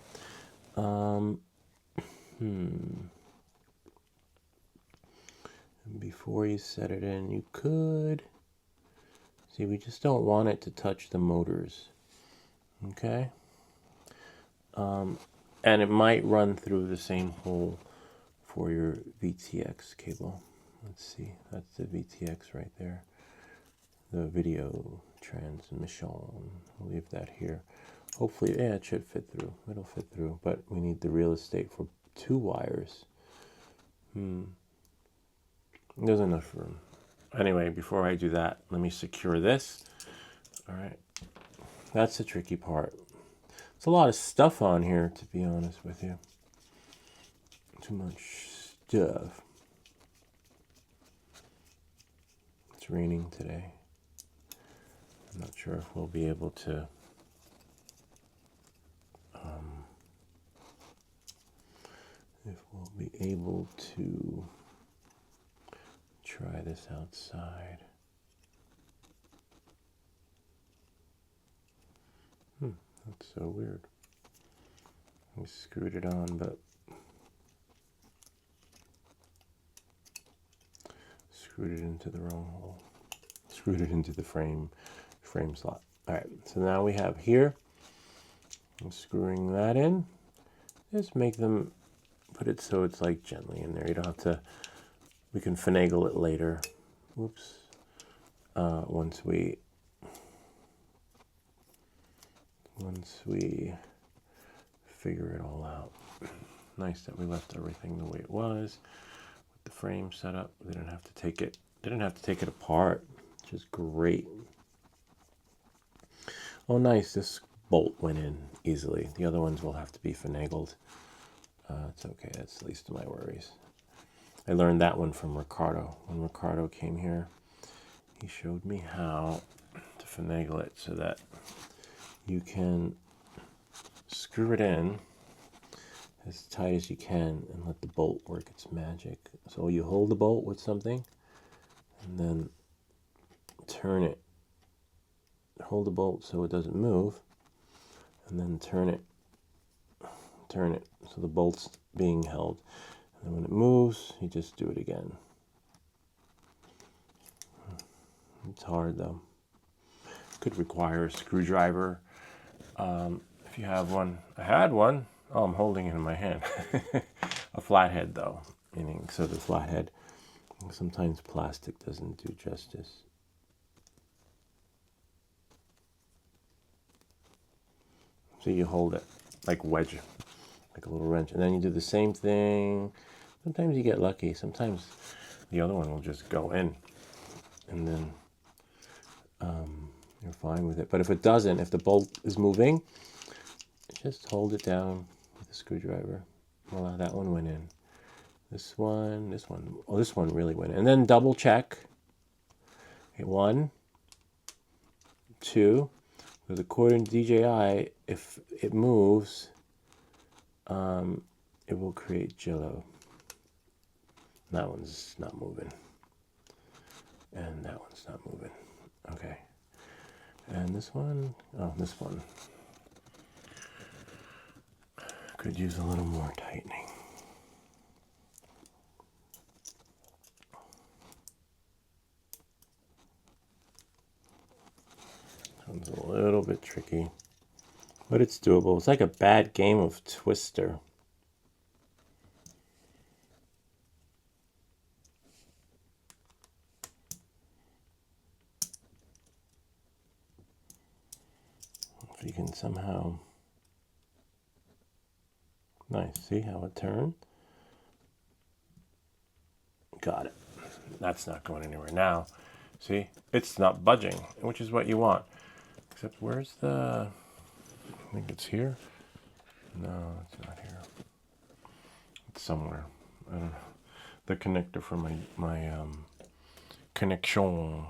Before you set it in, you could, see, we just don't want it to touch the motors, okay? And it might run through the same hole for your VTX cable. Let's see, that's the VTX right there. The video transmission. We'll leave that here. Hopefully, yeah, it should fit through. It'll fit through, but we need the real estate for 2 wires. There's enough room. Anyway, before I do that, let me secure this. All right, that's the tricky part. It's a lot of stuff on here, to be honest with you. Too much stuff. It's raining today. I'm not sure if we'll be able to try this outside. That's so weird. We screwed it on, but screwed it into the wrong hole. Screwed it into the frame slot. All right, so now we have here, I'm screwing that in. Just make them, put it so it's like gently in there. You don't have to, we can finagle it later. Whoops. Once we figure it all out. Nice that we left everything the way it was with the frame set up. We didn't have to take it apart, which is great. Oh nice, this bolt went in easily. The other ones will have to be finagled. It's okay, that's the least of my worries. I learned that one from Ricardo. When Ricardo came here, he showed me how to finagle it so that you can screw it in as tight as you can and let the bolt work its magic. So you hold the bolt with something and then turn it. Hold the bolt so it doesn't move, and then turn it so the bolt's being held. And then when it moves, you just do it again. It's hard though. Could require a screwdriver if you have one. I had one. Oh, I'm holding it in my hand. A flathead though, meaning so the flathead. Sometimes plastic doesn't do justice. So you hold it like wedge, like a little wrench, and then you do the same thing. Sometimes you get lucky. Sometimes the other one will just go in, and then you're fine with it. But if it doesn't, if the bolt is moving, just hold it down with a screwdriver. Voila, that one went in. This one, oh, this one really went in. And then double check. Okay, 1, 2. Because according to DJI, if it moves, it will create jello. That one's not moving. And that one's not moving. Okay. And this one, oh, this one could use a little more tightening. This one's a little bit tricky, but it's doable. It's like a bad game of Twister. If you can somehow, nice, see how it turned? Got it. That's not going anywhere now. See, it's not budging, which is what you want. Except where's the, I think it's here. No, it's not here. It's somewhere. I don't know. The connector for my connection.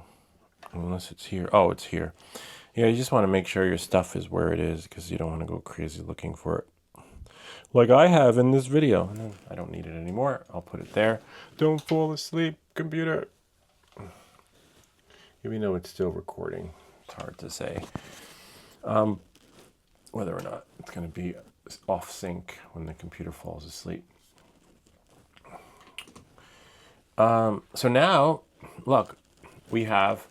Unless it's here. Oh, it's here. Yeah, you just want to make sure your stuff is where it is because you don't want to go crazy looking for it. Like I have in this video. And then I don't need it anymore. I'll put it there. Don't fall asleep, computer. Even though it's still recording, it's hard to say whether or not it's going to be off sync when the computer falls asleep. So now, look, we have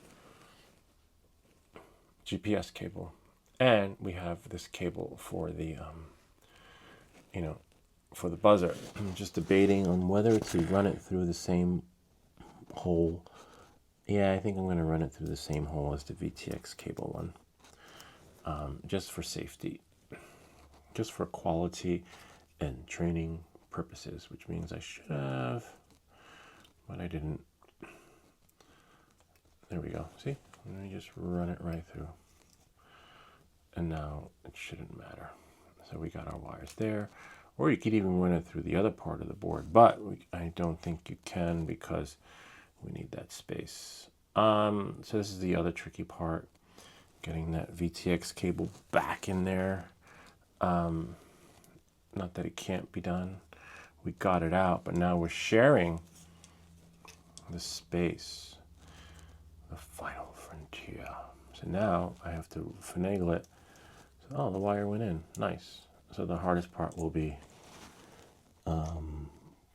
GPS cable, and we have this cable for the, for the buzzer. I'm just debating on whether to run it through the same hole. Yeah, I think I'm going to run it through the same hole as the VTX cable one, just for safety, just for quality and training purposes, which means I should have, but I didn't. There we go. See? Let me just run it right through. And now it shouldn't matter. So we got our wires there. Or you could even run it through the other part of the board, but I don't think you can because we need that space. So this is the other tricky part, getting that VTX cable back in there. Not that it can't be done. We got it out, but now we're sharing the space. The final frontier. So now I have to finagle it. So, oh, the wire went in. Nice. So the hardest part will be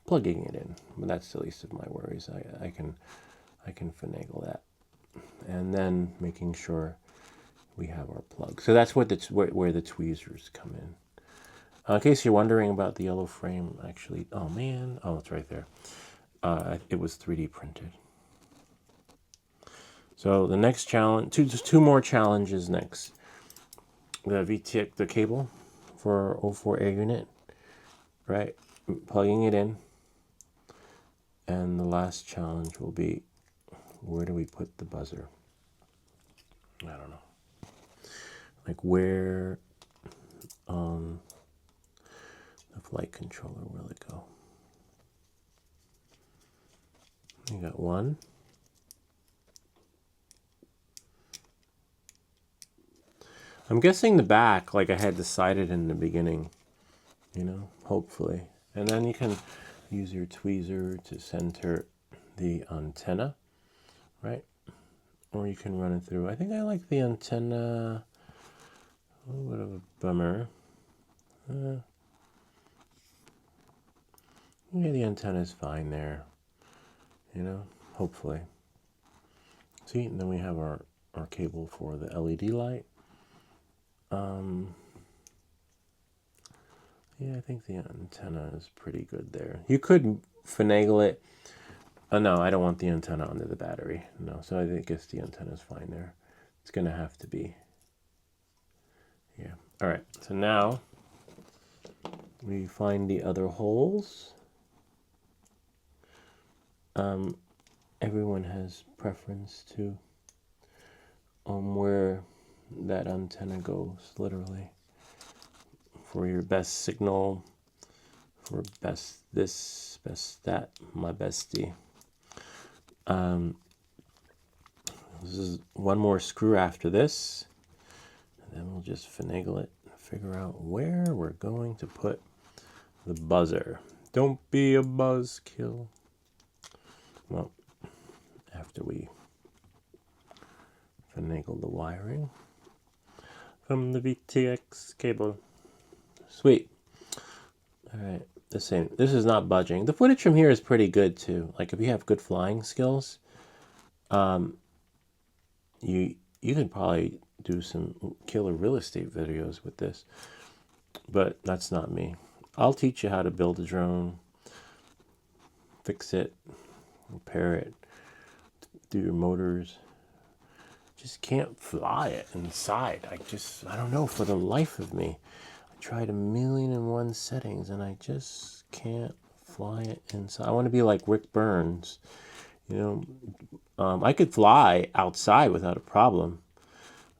plugging it in. But that's the least of my worries. I can finagle that. And then making sure we have our plug. So that's what where the tweezers come in. In case you're wondering about the yellow frame, actually, oh man, oh, it's right there. It was 3D printed. So the next challenge, two more challenges next. The VTX, the cable for 04 air unit, right? Plugging it in. And the last challenge will be, where do we put the buzzer? I don't know. Like where on the flight controller will it go? You got one. I'm guessing the back, like I had decided in the beginning, hopefully. And then you can use your tweezer to center the antenna, right? Or you can run it through. I think I like the antenna, a little bit of a bummer. Yeah, the antenna is fine there, hopefully. See, and then we have our cable for the LED light. Yeah, I think the antenna is pretty good there. You could finagle it. Oh, no, I don't want the antenna under the battery. No, so I guess the antenna is fine there. It's going to have to be. Yeah. All right, so now we find the other holes. Everyone has preference to where that antenna goes, literally. For your best signal, for best this, best that, my bestie. This is one more screw after this, and then we'll just finagle it and figure out where we're going to put the buzzer. Don't be a buzzkill. Well, after we finagle the wiring from the VTX cable. Sweet. All right, the same. This is not budging. The footage from here is pretty good too. Like if you have good flying skills, you can probably do some killer real estate videos with this. But that's not me. I'll teach you how to build a drone, fix it, repair it, do your motors. Just can't fly it inside. I don't know, for the life of me. I tried 1,000,001 settings and I just can't fly it inside. I want to be like Rick Burns, you know. I could fly outside without a problem,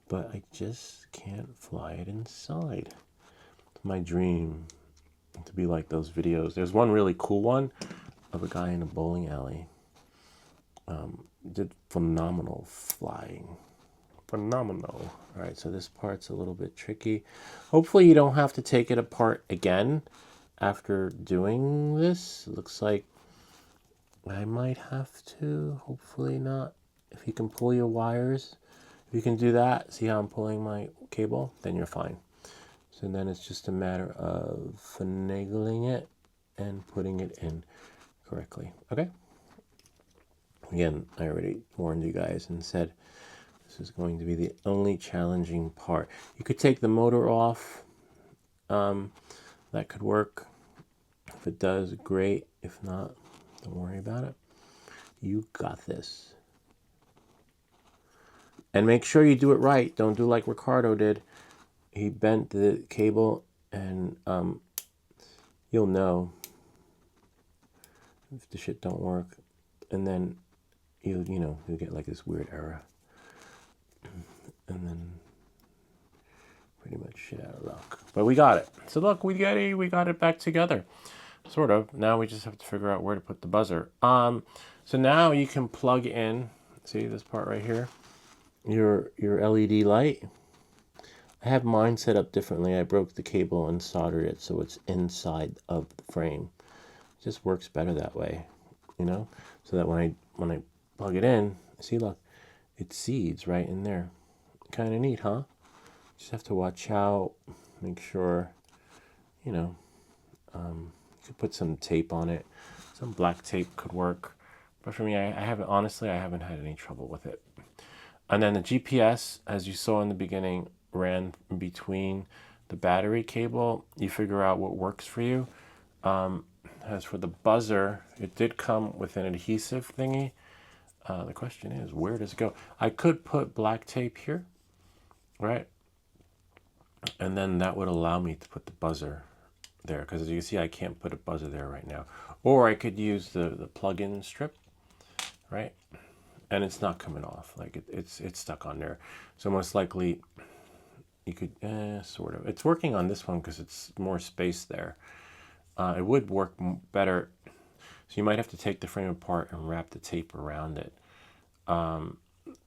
but I just can't fly it inside. It's my dream to be like those videos. There's one really cool one of a guy in a bowling alley. Did phenomenal flying. Phenomenal. All right, so this part's a little bit tricky. Hopefully you don't have to take it apart again after doing this. It looks like I might have to. Hopefully not. If you can pull your wires, if you can do that, see how I'm pulling my cable, then you're fine. So then it's just a matter of finagling it and putting it in correctly. Okay? Again, I already warned you guys and said this is going to be the only challenging part. You could take the motor off. That could work. If it does, great. If not, don't worry about it. You got this. And make sure you do it right. Don't do like Ricardo did. He bent the cable, and you'll know if the shit don't work. And then you'll get like this weird error. And then pretty much shit out of luck. But we got it. So look, we got it back together. Sort of. Now we just have to figure out where to put the buzzer. So now you can plug in, see this part right here, your LED light. I have mine set up differently. I broke the cable and soldered it so it's inside of the frame. It just works better that way, you know? So that when I plug it in, see, look, it seeds right in there. Kind of neat, huh? Just have to watch out, make sure, you could put some tape on it. Some black tape could work. But for me, I haven't had any trouble with it. And then the GPS, as you saw in the beginning, ran between the battery cable. You figure out what works for you. As for the buzzer, it did come with an adhesive thingy. The question is, where does it go? I could put black tape here, right? And then that would allow me to put the buzzer there, because as you can see, I can't put a buzzer there right now. Or I could use the plug-in strip, right? And it's not coming off. Like it's stuck on there. So most likely you could sort of. It's working on this one because it's more space there. It would work better. So you might have to take the frame apart and wrap the tape around it,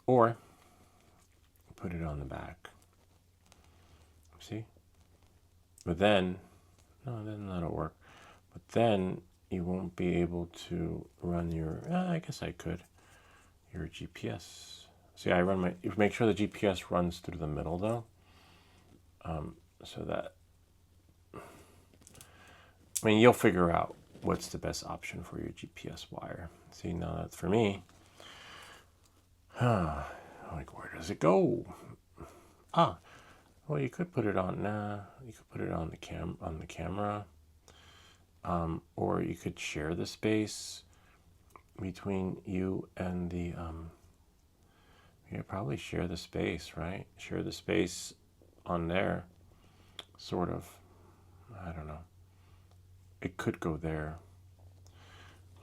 or put it on the back. See? But then, no, then that'll work. But then you won't be able to run your. I guess I could. Your GPS. See, I run make sure the GPS runs through the middle though, so that, I mean, you'll figure out what's the best option for your GPS wire. See, now that's for me. Like, where does it go? Well, you could put it on. Nah, you could put it on the camera, or you could share the space between you and the. You could probably share the space, right? Share the space on there, sort of. I don't know. It could go there,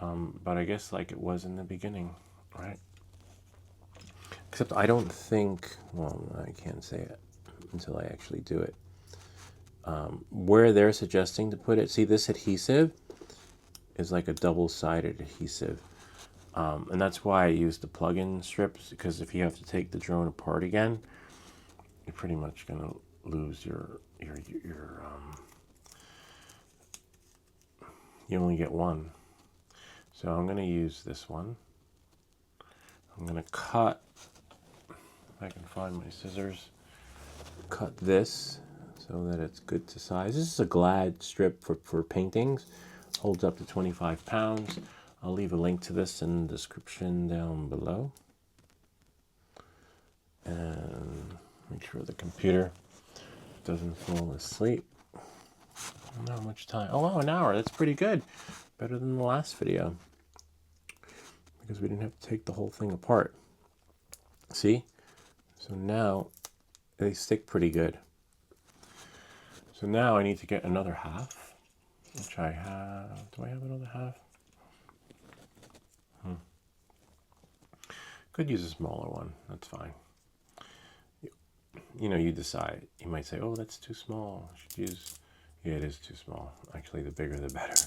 but I guess like it was in the beginning, right? Except I don't think. Well, I can't say it until I actually do it. Where they're suggesting to put it, see this adhesive is like a double-sided adhesive. And that's why I use the plug-in strips, because if you have to take the drone apart again, you're pretty much gonna lose your you only get one. So I'm gonna use this one. I'm gonna cut, if I can find my scissors, cut this so that it's good to size. This is a Glad strip for paintings. Holds up to 25 pounds. I'll leave a link to this in the description down below. And make sure the computer doesn't fall asleep. Not much time. Oh wow, an hour. That's pretty good. Better than the last video. Because we didn't have to take the whole thing apart. See? So now they stick pretty good. So now I need to get another half, which I have. Do I have another half? Could use a smaller one. That's fine. You know, you decide. You might say, oh, that's too small. I should use... Yeah, it is too small. Actually, the bigger the better,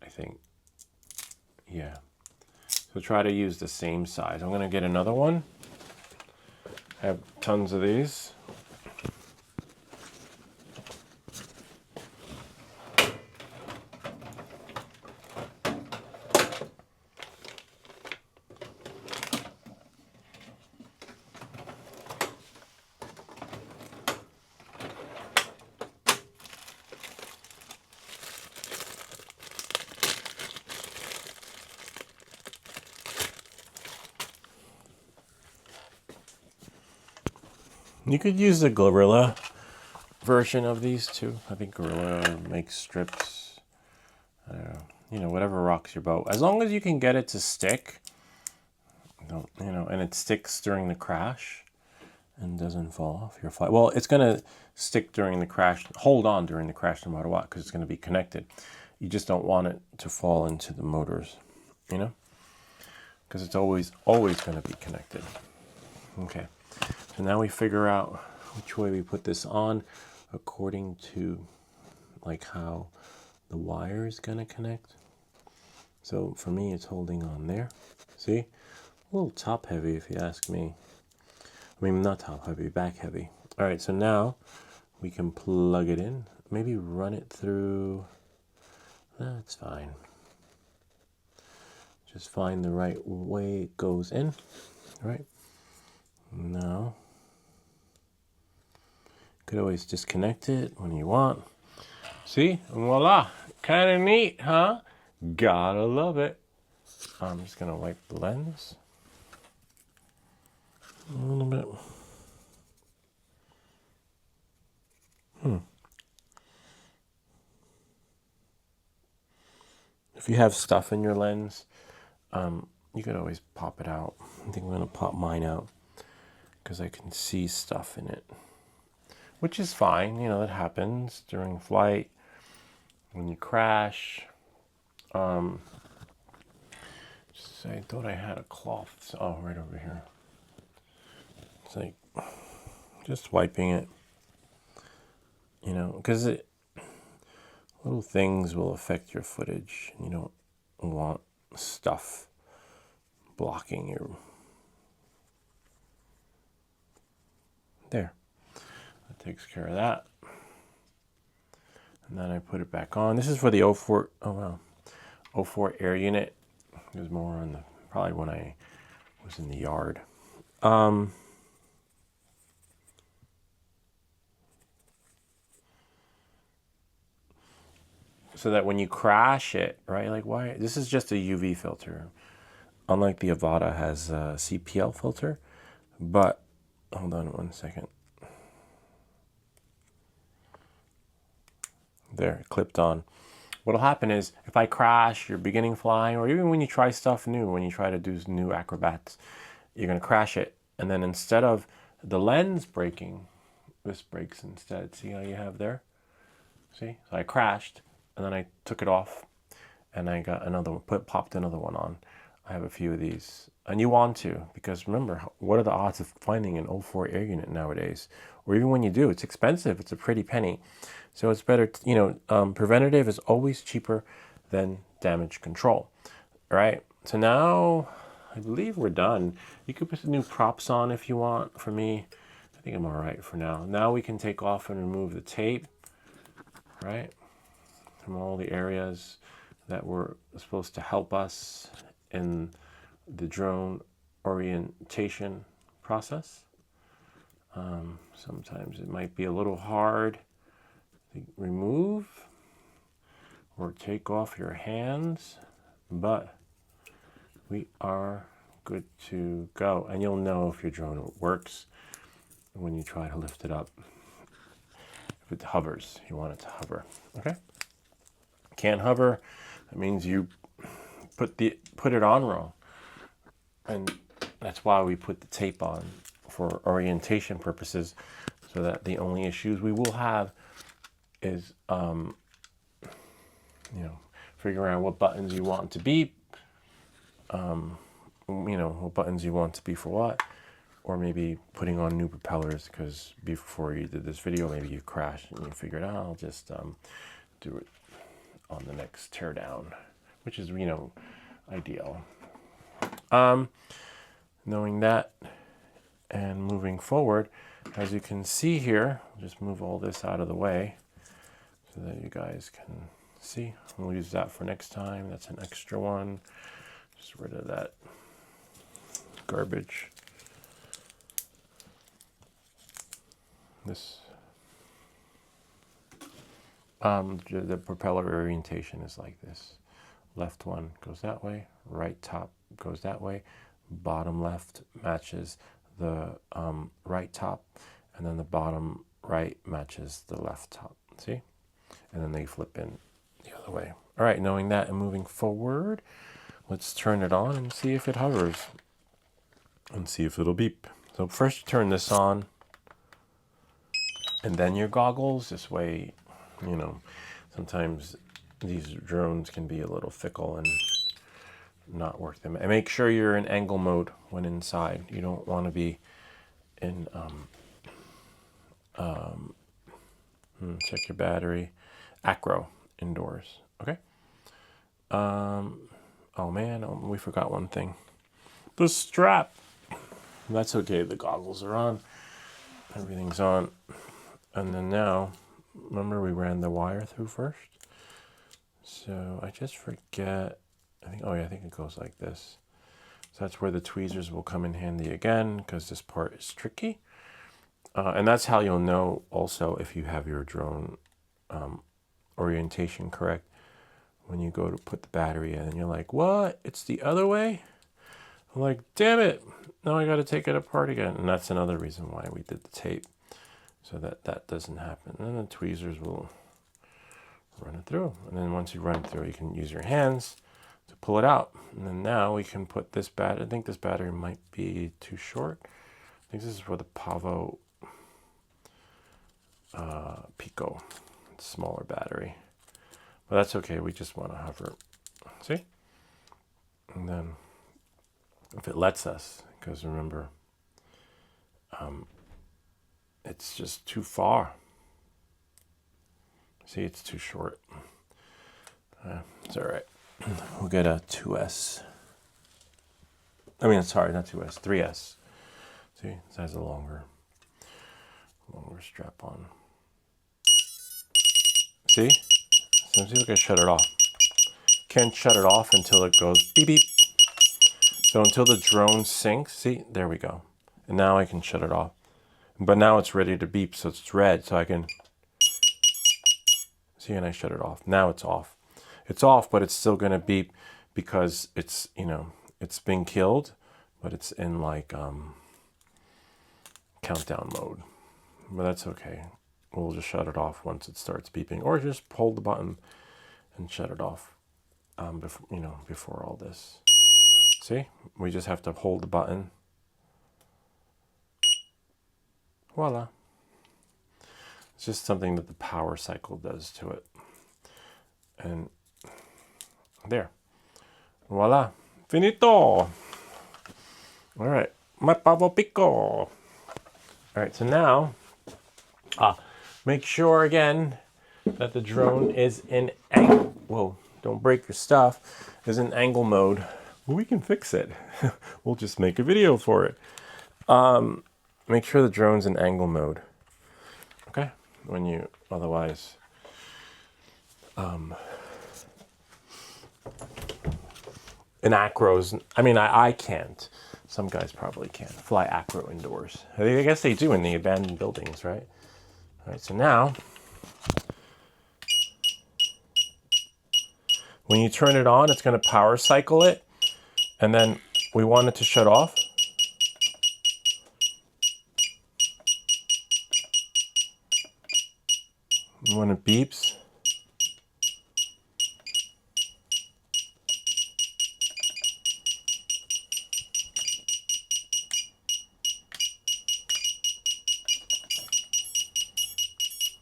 I think. Yeah. So try to use the same size. I'm going to get another one. I have tons of these. You could use the Gorilla version of these too. I think Gorilla makes strips. I don't know. You know, whatever rocks your boat. As long as you can get it to stick, don't, you know, and it sticks during the crash and doesn't fall off your flight. Well, it's going to stick during the crash, hold on during the crash no matter what, because it's going to be connected. You just don't want it to fall into the motors, you know, because it's always going to be connected. Okay. So now we figure out which way we put this on according to like how the wire is going to connect. So for me, it's holding on there. See? A little top heavy if you ask me. I mean, not top heavy, back heavy. All right, so now we can plug it in. Maybe run it through. That's fine. Just find the right way it goes in. All right. Now, could always disconnect it when you want. See? Voila. Kind of neat, huh? Gotta love it. I'm just going to wipe the lens a little bit. If you have stuff in your lens, you could always pop it out. I think I'm going to pop mine out because I can see stuff in it, which is fine. You know, that happens during flight when you crash. I thought I had a cloth. Oh, right over here. It's like just wiping it, you know, because little things will affect your footage. You don't want stuff blocking your... There. That takes care of that. And then I put it back on. This is for the 04, oh wow, 04 air unit. It was more on the, probably when I was in the yard. So that when you crash it, right, like why, this is just a UV filter. Unlike the Avata has a CPL filter, but hold on one second. there, clipped on. What'll happen is if I crash, you're beginning flying, or even when you try stuff new, when you try to do new acrobats, you're going to crash it. And then instead of the lens breaking, this breaks instead. See how you have there? See? So I crashed, and then I took it off, and I got another one, popped another one on. I have a few of these. And you want to, because remember, what are the odds of finding an 04 air unit nowadays? Or even when you do, it's expensive. It's a pretty penny. So it's better, preventative is always cheaper than damage control. All right. So now I believe we're done. You could put the new props on if you want. For me, I think I'm all right for now. Now we can take off and remove the tape, right? From all the areas that were supposed to help us in the drone orientation process. Sometimes it might be a little hard to remove or take off your hands, but we are good to go. And you'll know if your drone works when you try to lift it up. If it hovers, you want it to hover, okay? Can't hover, that means you put it on wrong. And that's why we put the tape on for orientation purposes, so that the only issues we will have is, figuring out what buttons you want to beep, what buttons you want to be for what, or maybe putting on new propellers, because before you did this video, maybe you crashed and you figured, I'll just do it on the next teardown, which is, ideal. Knowing that and moving forward, as you can see here, just move all this out of the way so that you guys can see. We'll use that for next time. That's an extra one. Just rid of that garbage. This the propeller orientation is like this. Left one goes that way, right top goes that way, bottom left matches the right top, and then the bottom right matches the left top. See? And then they flip in the other way. All right, knowing that and moving forward, let's turn it on and see if it hovers and see if it'll beep. So first you turn this on and then your goggles. This way, sometimes these drones can be a little fickle and not work them. And make sure you're in angle mode when inside. You don't want to be in check your battery, acro indoors. Okay. Oh man, we forgot one thing. The strap. That's okay. The goggles are on. Everything's on. And then now, remember we ran the wire through first. So I just forget. I think it goes like this. So that's where the tweezers will come in handy again, because this part is tricky. And that's how you'll know also if you have your drone orientation correct. When you go to put the battery in and you're like, what? It's the other way? I'm like, damn it. Now I got to take it apart again. And that's another reason why we did the tape, so that that doesn't happen. And then the tweezers will run it through. And then once you run it through, you can use your hands to pull it out. And then now we can put this battery. I think this battery might be too short. I think this is for the Pavo Pico. It's a smaller battery. But that's okay. We just want to hover. See? And then if it lets us, because remember, it's just too far. See, it's too short. It's all right. We'll get a 2S. Sorry, not 2S, 3S. See, it has a longer strap on. See? So see, look, I shut it off. Can't shut it off until it goes beep beep. So until the drone syncs, see, there we go. And now I can shut it off. But now it's ready to beep, so it's red, so I can see, and I shut it off. Now it's off. It's off, but it's still gonna beep because it's, it's been killed, but it's in like countdown mode. But that's okay. we'll just shut it off once it starts beeping, or just hold the button and shut it off before, before all this. See, we just have to hold the button. Voila. It's just something that the power cycle does to it. And there. Voila. Finito. All right. My Pavo Pico. All right, so now, make sure again that the drone is in angle. Whoa, don't break your stuff. Is in angle mode. Well, we can fix it. We'll just make a video for it. Make sure the drone's in angle mode. Okay? Otherwise, in acros, I can't. Some guys probably can't fly acro indoors. I guess they do in the abandoned buildings, right? All right, so now, when you turn it on, it's going to power cycle it, and then we want it to shut off. When it beeps,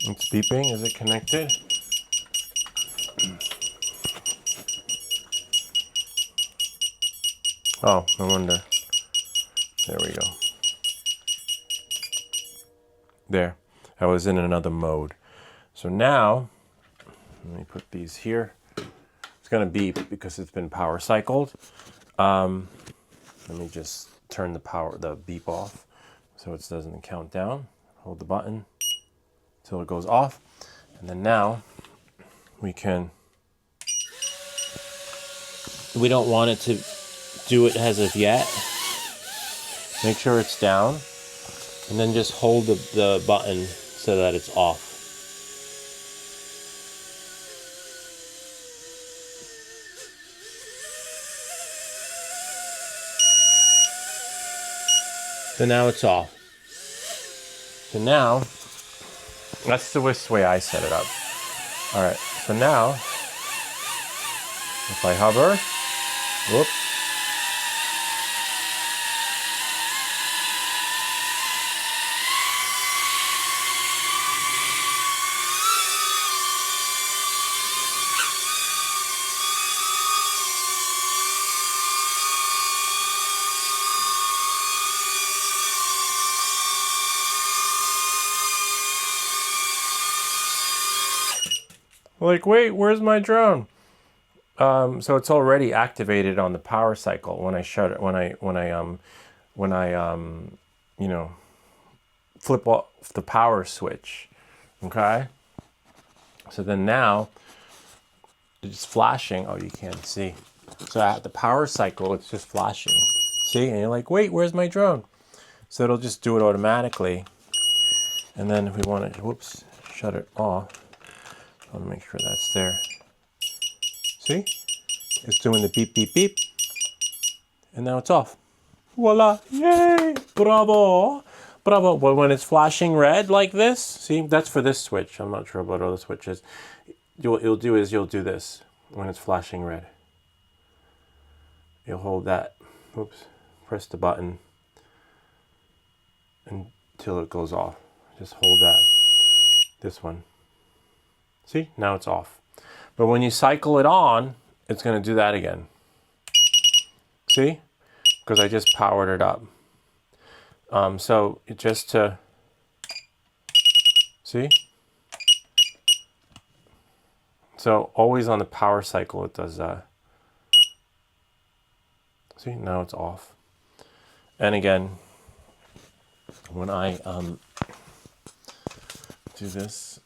it's beeping. Is it connected? Oh, no wonder. There we go. There. I was in another mode. So now, let me put these here. It's going to beep because it's been power cycled. Let me just turn the beep off so it doesn't count down. Hold the button until it goes off. And then now we don't want it to do it as of yet. Make sure it's down and then just hold the button so that it's off. So now it's off. So now, that's the way I set it up. All right, so now, if I hover, whoops. Like, wait, where's my drone? So it's already activated on the power cycle when I shut it. When I flip off the power switch. Okay. So then now it's flashing. Oh, you can't see. So at the power cycle, it's just flashing. See, and you're like, wait, where's my drone? So it'll just do it automatically. And then if we want to, whoops, shut it off. I want to make sure that's there. See? It's doing the beep, beep, beep. And now it's off. Voila! Yay! Bravo! Bravo! But when it's flashing red like this, see, that's for this switch. I'm not sure about other switches. You'll do this when it's flashing red. You'll hold that. Oops. Press the button until it goes off. Just hold that. This one. See? Now it's off. But when you cycle it on, it's going to do that again. See? Because I just powered it up. So it just to... See? So always on the power cycle it does that. See? Now it's off. And again, when I do this...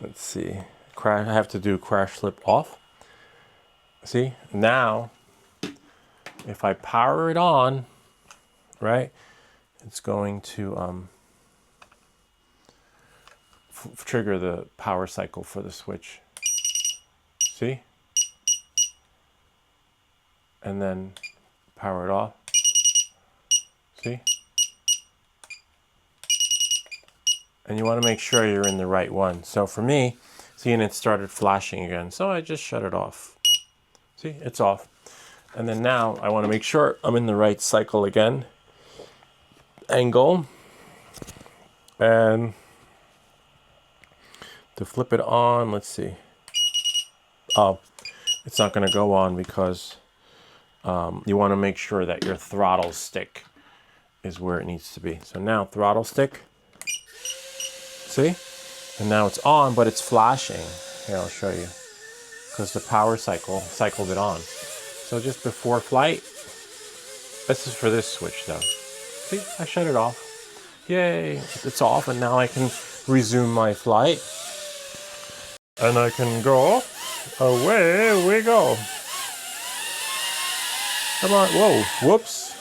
Let's see. I have to do crash slip off. See? Now, if I power it on, right, it's going to trigger the power cycle for the switch. See? And then power it off. See? and you want to make sure you're in the right one. So for me, see, and it started flashing again. So I just shut it off. See, it's off. And then now I want to make sure I'm in the right cycle again. Angle. And to flip it on, let's see. Oh, it's not going to go on because you want to make sure that your throttle stick is where it needs to be. So now throttle stick. See? And now it's on, but it's flashing. Here, I'll show you. Because the power cycled it on. So just before flight, this is for this switch though. See, I shut it off. Yay, it's off, and now I can resume my flight. And I can go, away we go. Come on, whoa, whoops.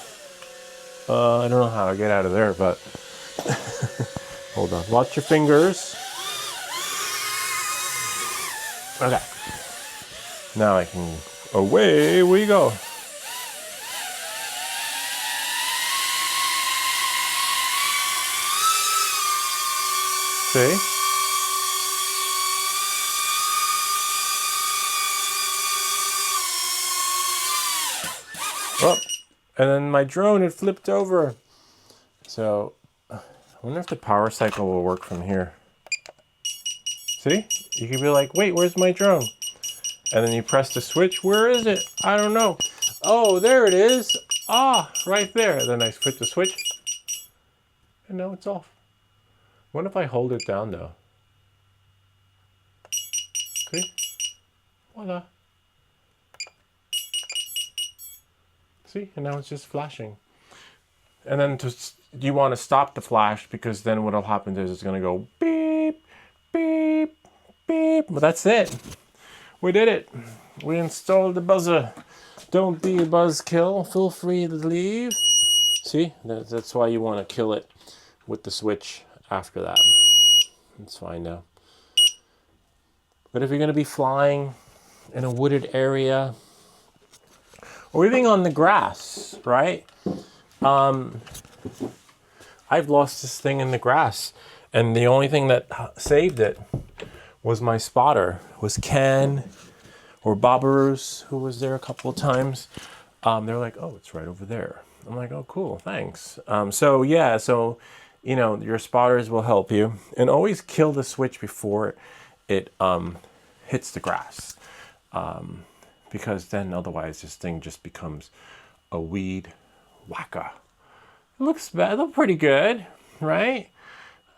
I don't know how to get out of there, but hold on, watch your fingers. Okay, now I can, away we go. See? Oh, and then my drone had flipped over. So, I wonder if the power cycle will work from here. See? You could be like, wait, where's my drone? And then you press the switch. Where is it? I don't know. Oh, there it is. Ah, right there. Then I flip the switch. And now it's off. What if I hold it down though? See? Voila. See? And now it's just flashing. And then you want to stop the flash, because then what'll happen is it's going to go beep, beep, beep. Well, that's it. We did it. We installed the buzzer. Don't be a buzzkill. Feel free to leave. See? That's why you want to kill it with the switch after that. It's fine now. But if you're going to be flying in a wooded area, or even on the grass, right? I've lost this thing in the grass, and the only thing that saved it was my spotter. It was Ken or Bobberus, who was there a couple of times. They're like, oh, it's right over there. I'm like, oh, cool, thanks. So yeah, so you know, your spotters will help you, and always kill the switch before it hits the grass, because then otherwise this thing just becomes a weed whacker. It looks bad, it looks pretty good, right?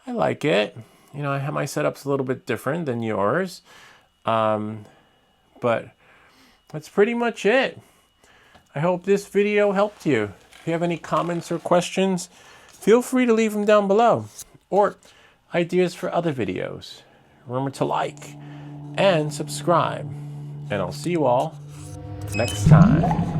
I like it. You know, I have my setups a little bit different than yours, but that's pretty much it. I hope this video helped you. If you have any comments or questions, feel free to leave them down below, or ideas for other videos. Remember to like and subscribe, and I'll see you all next time.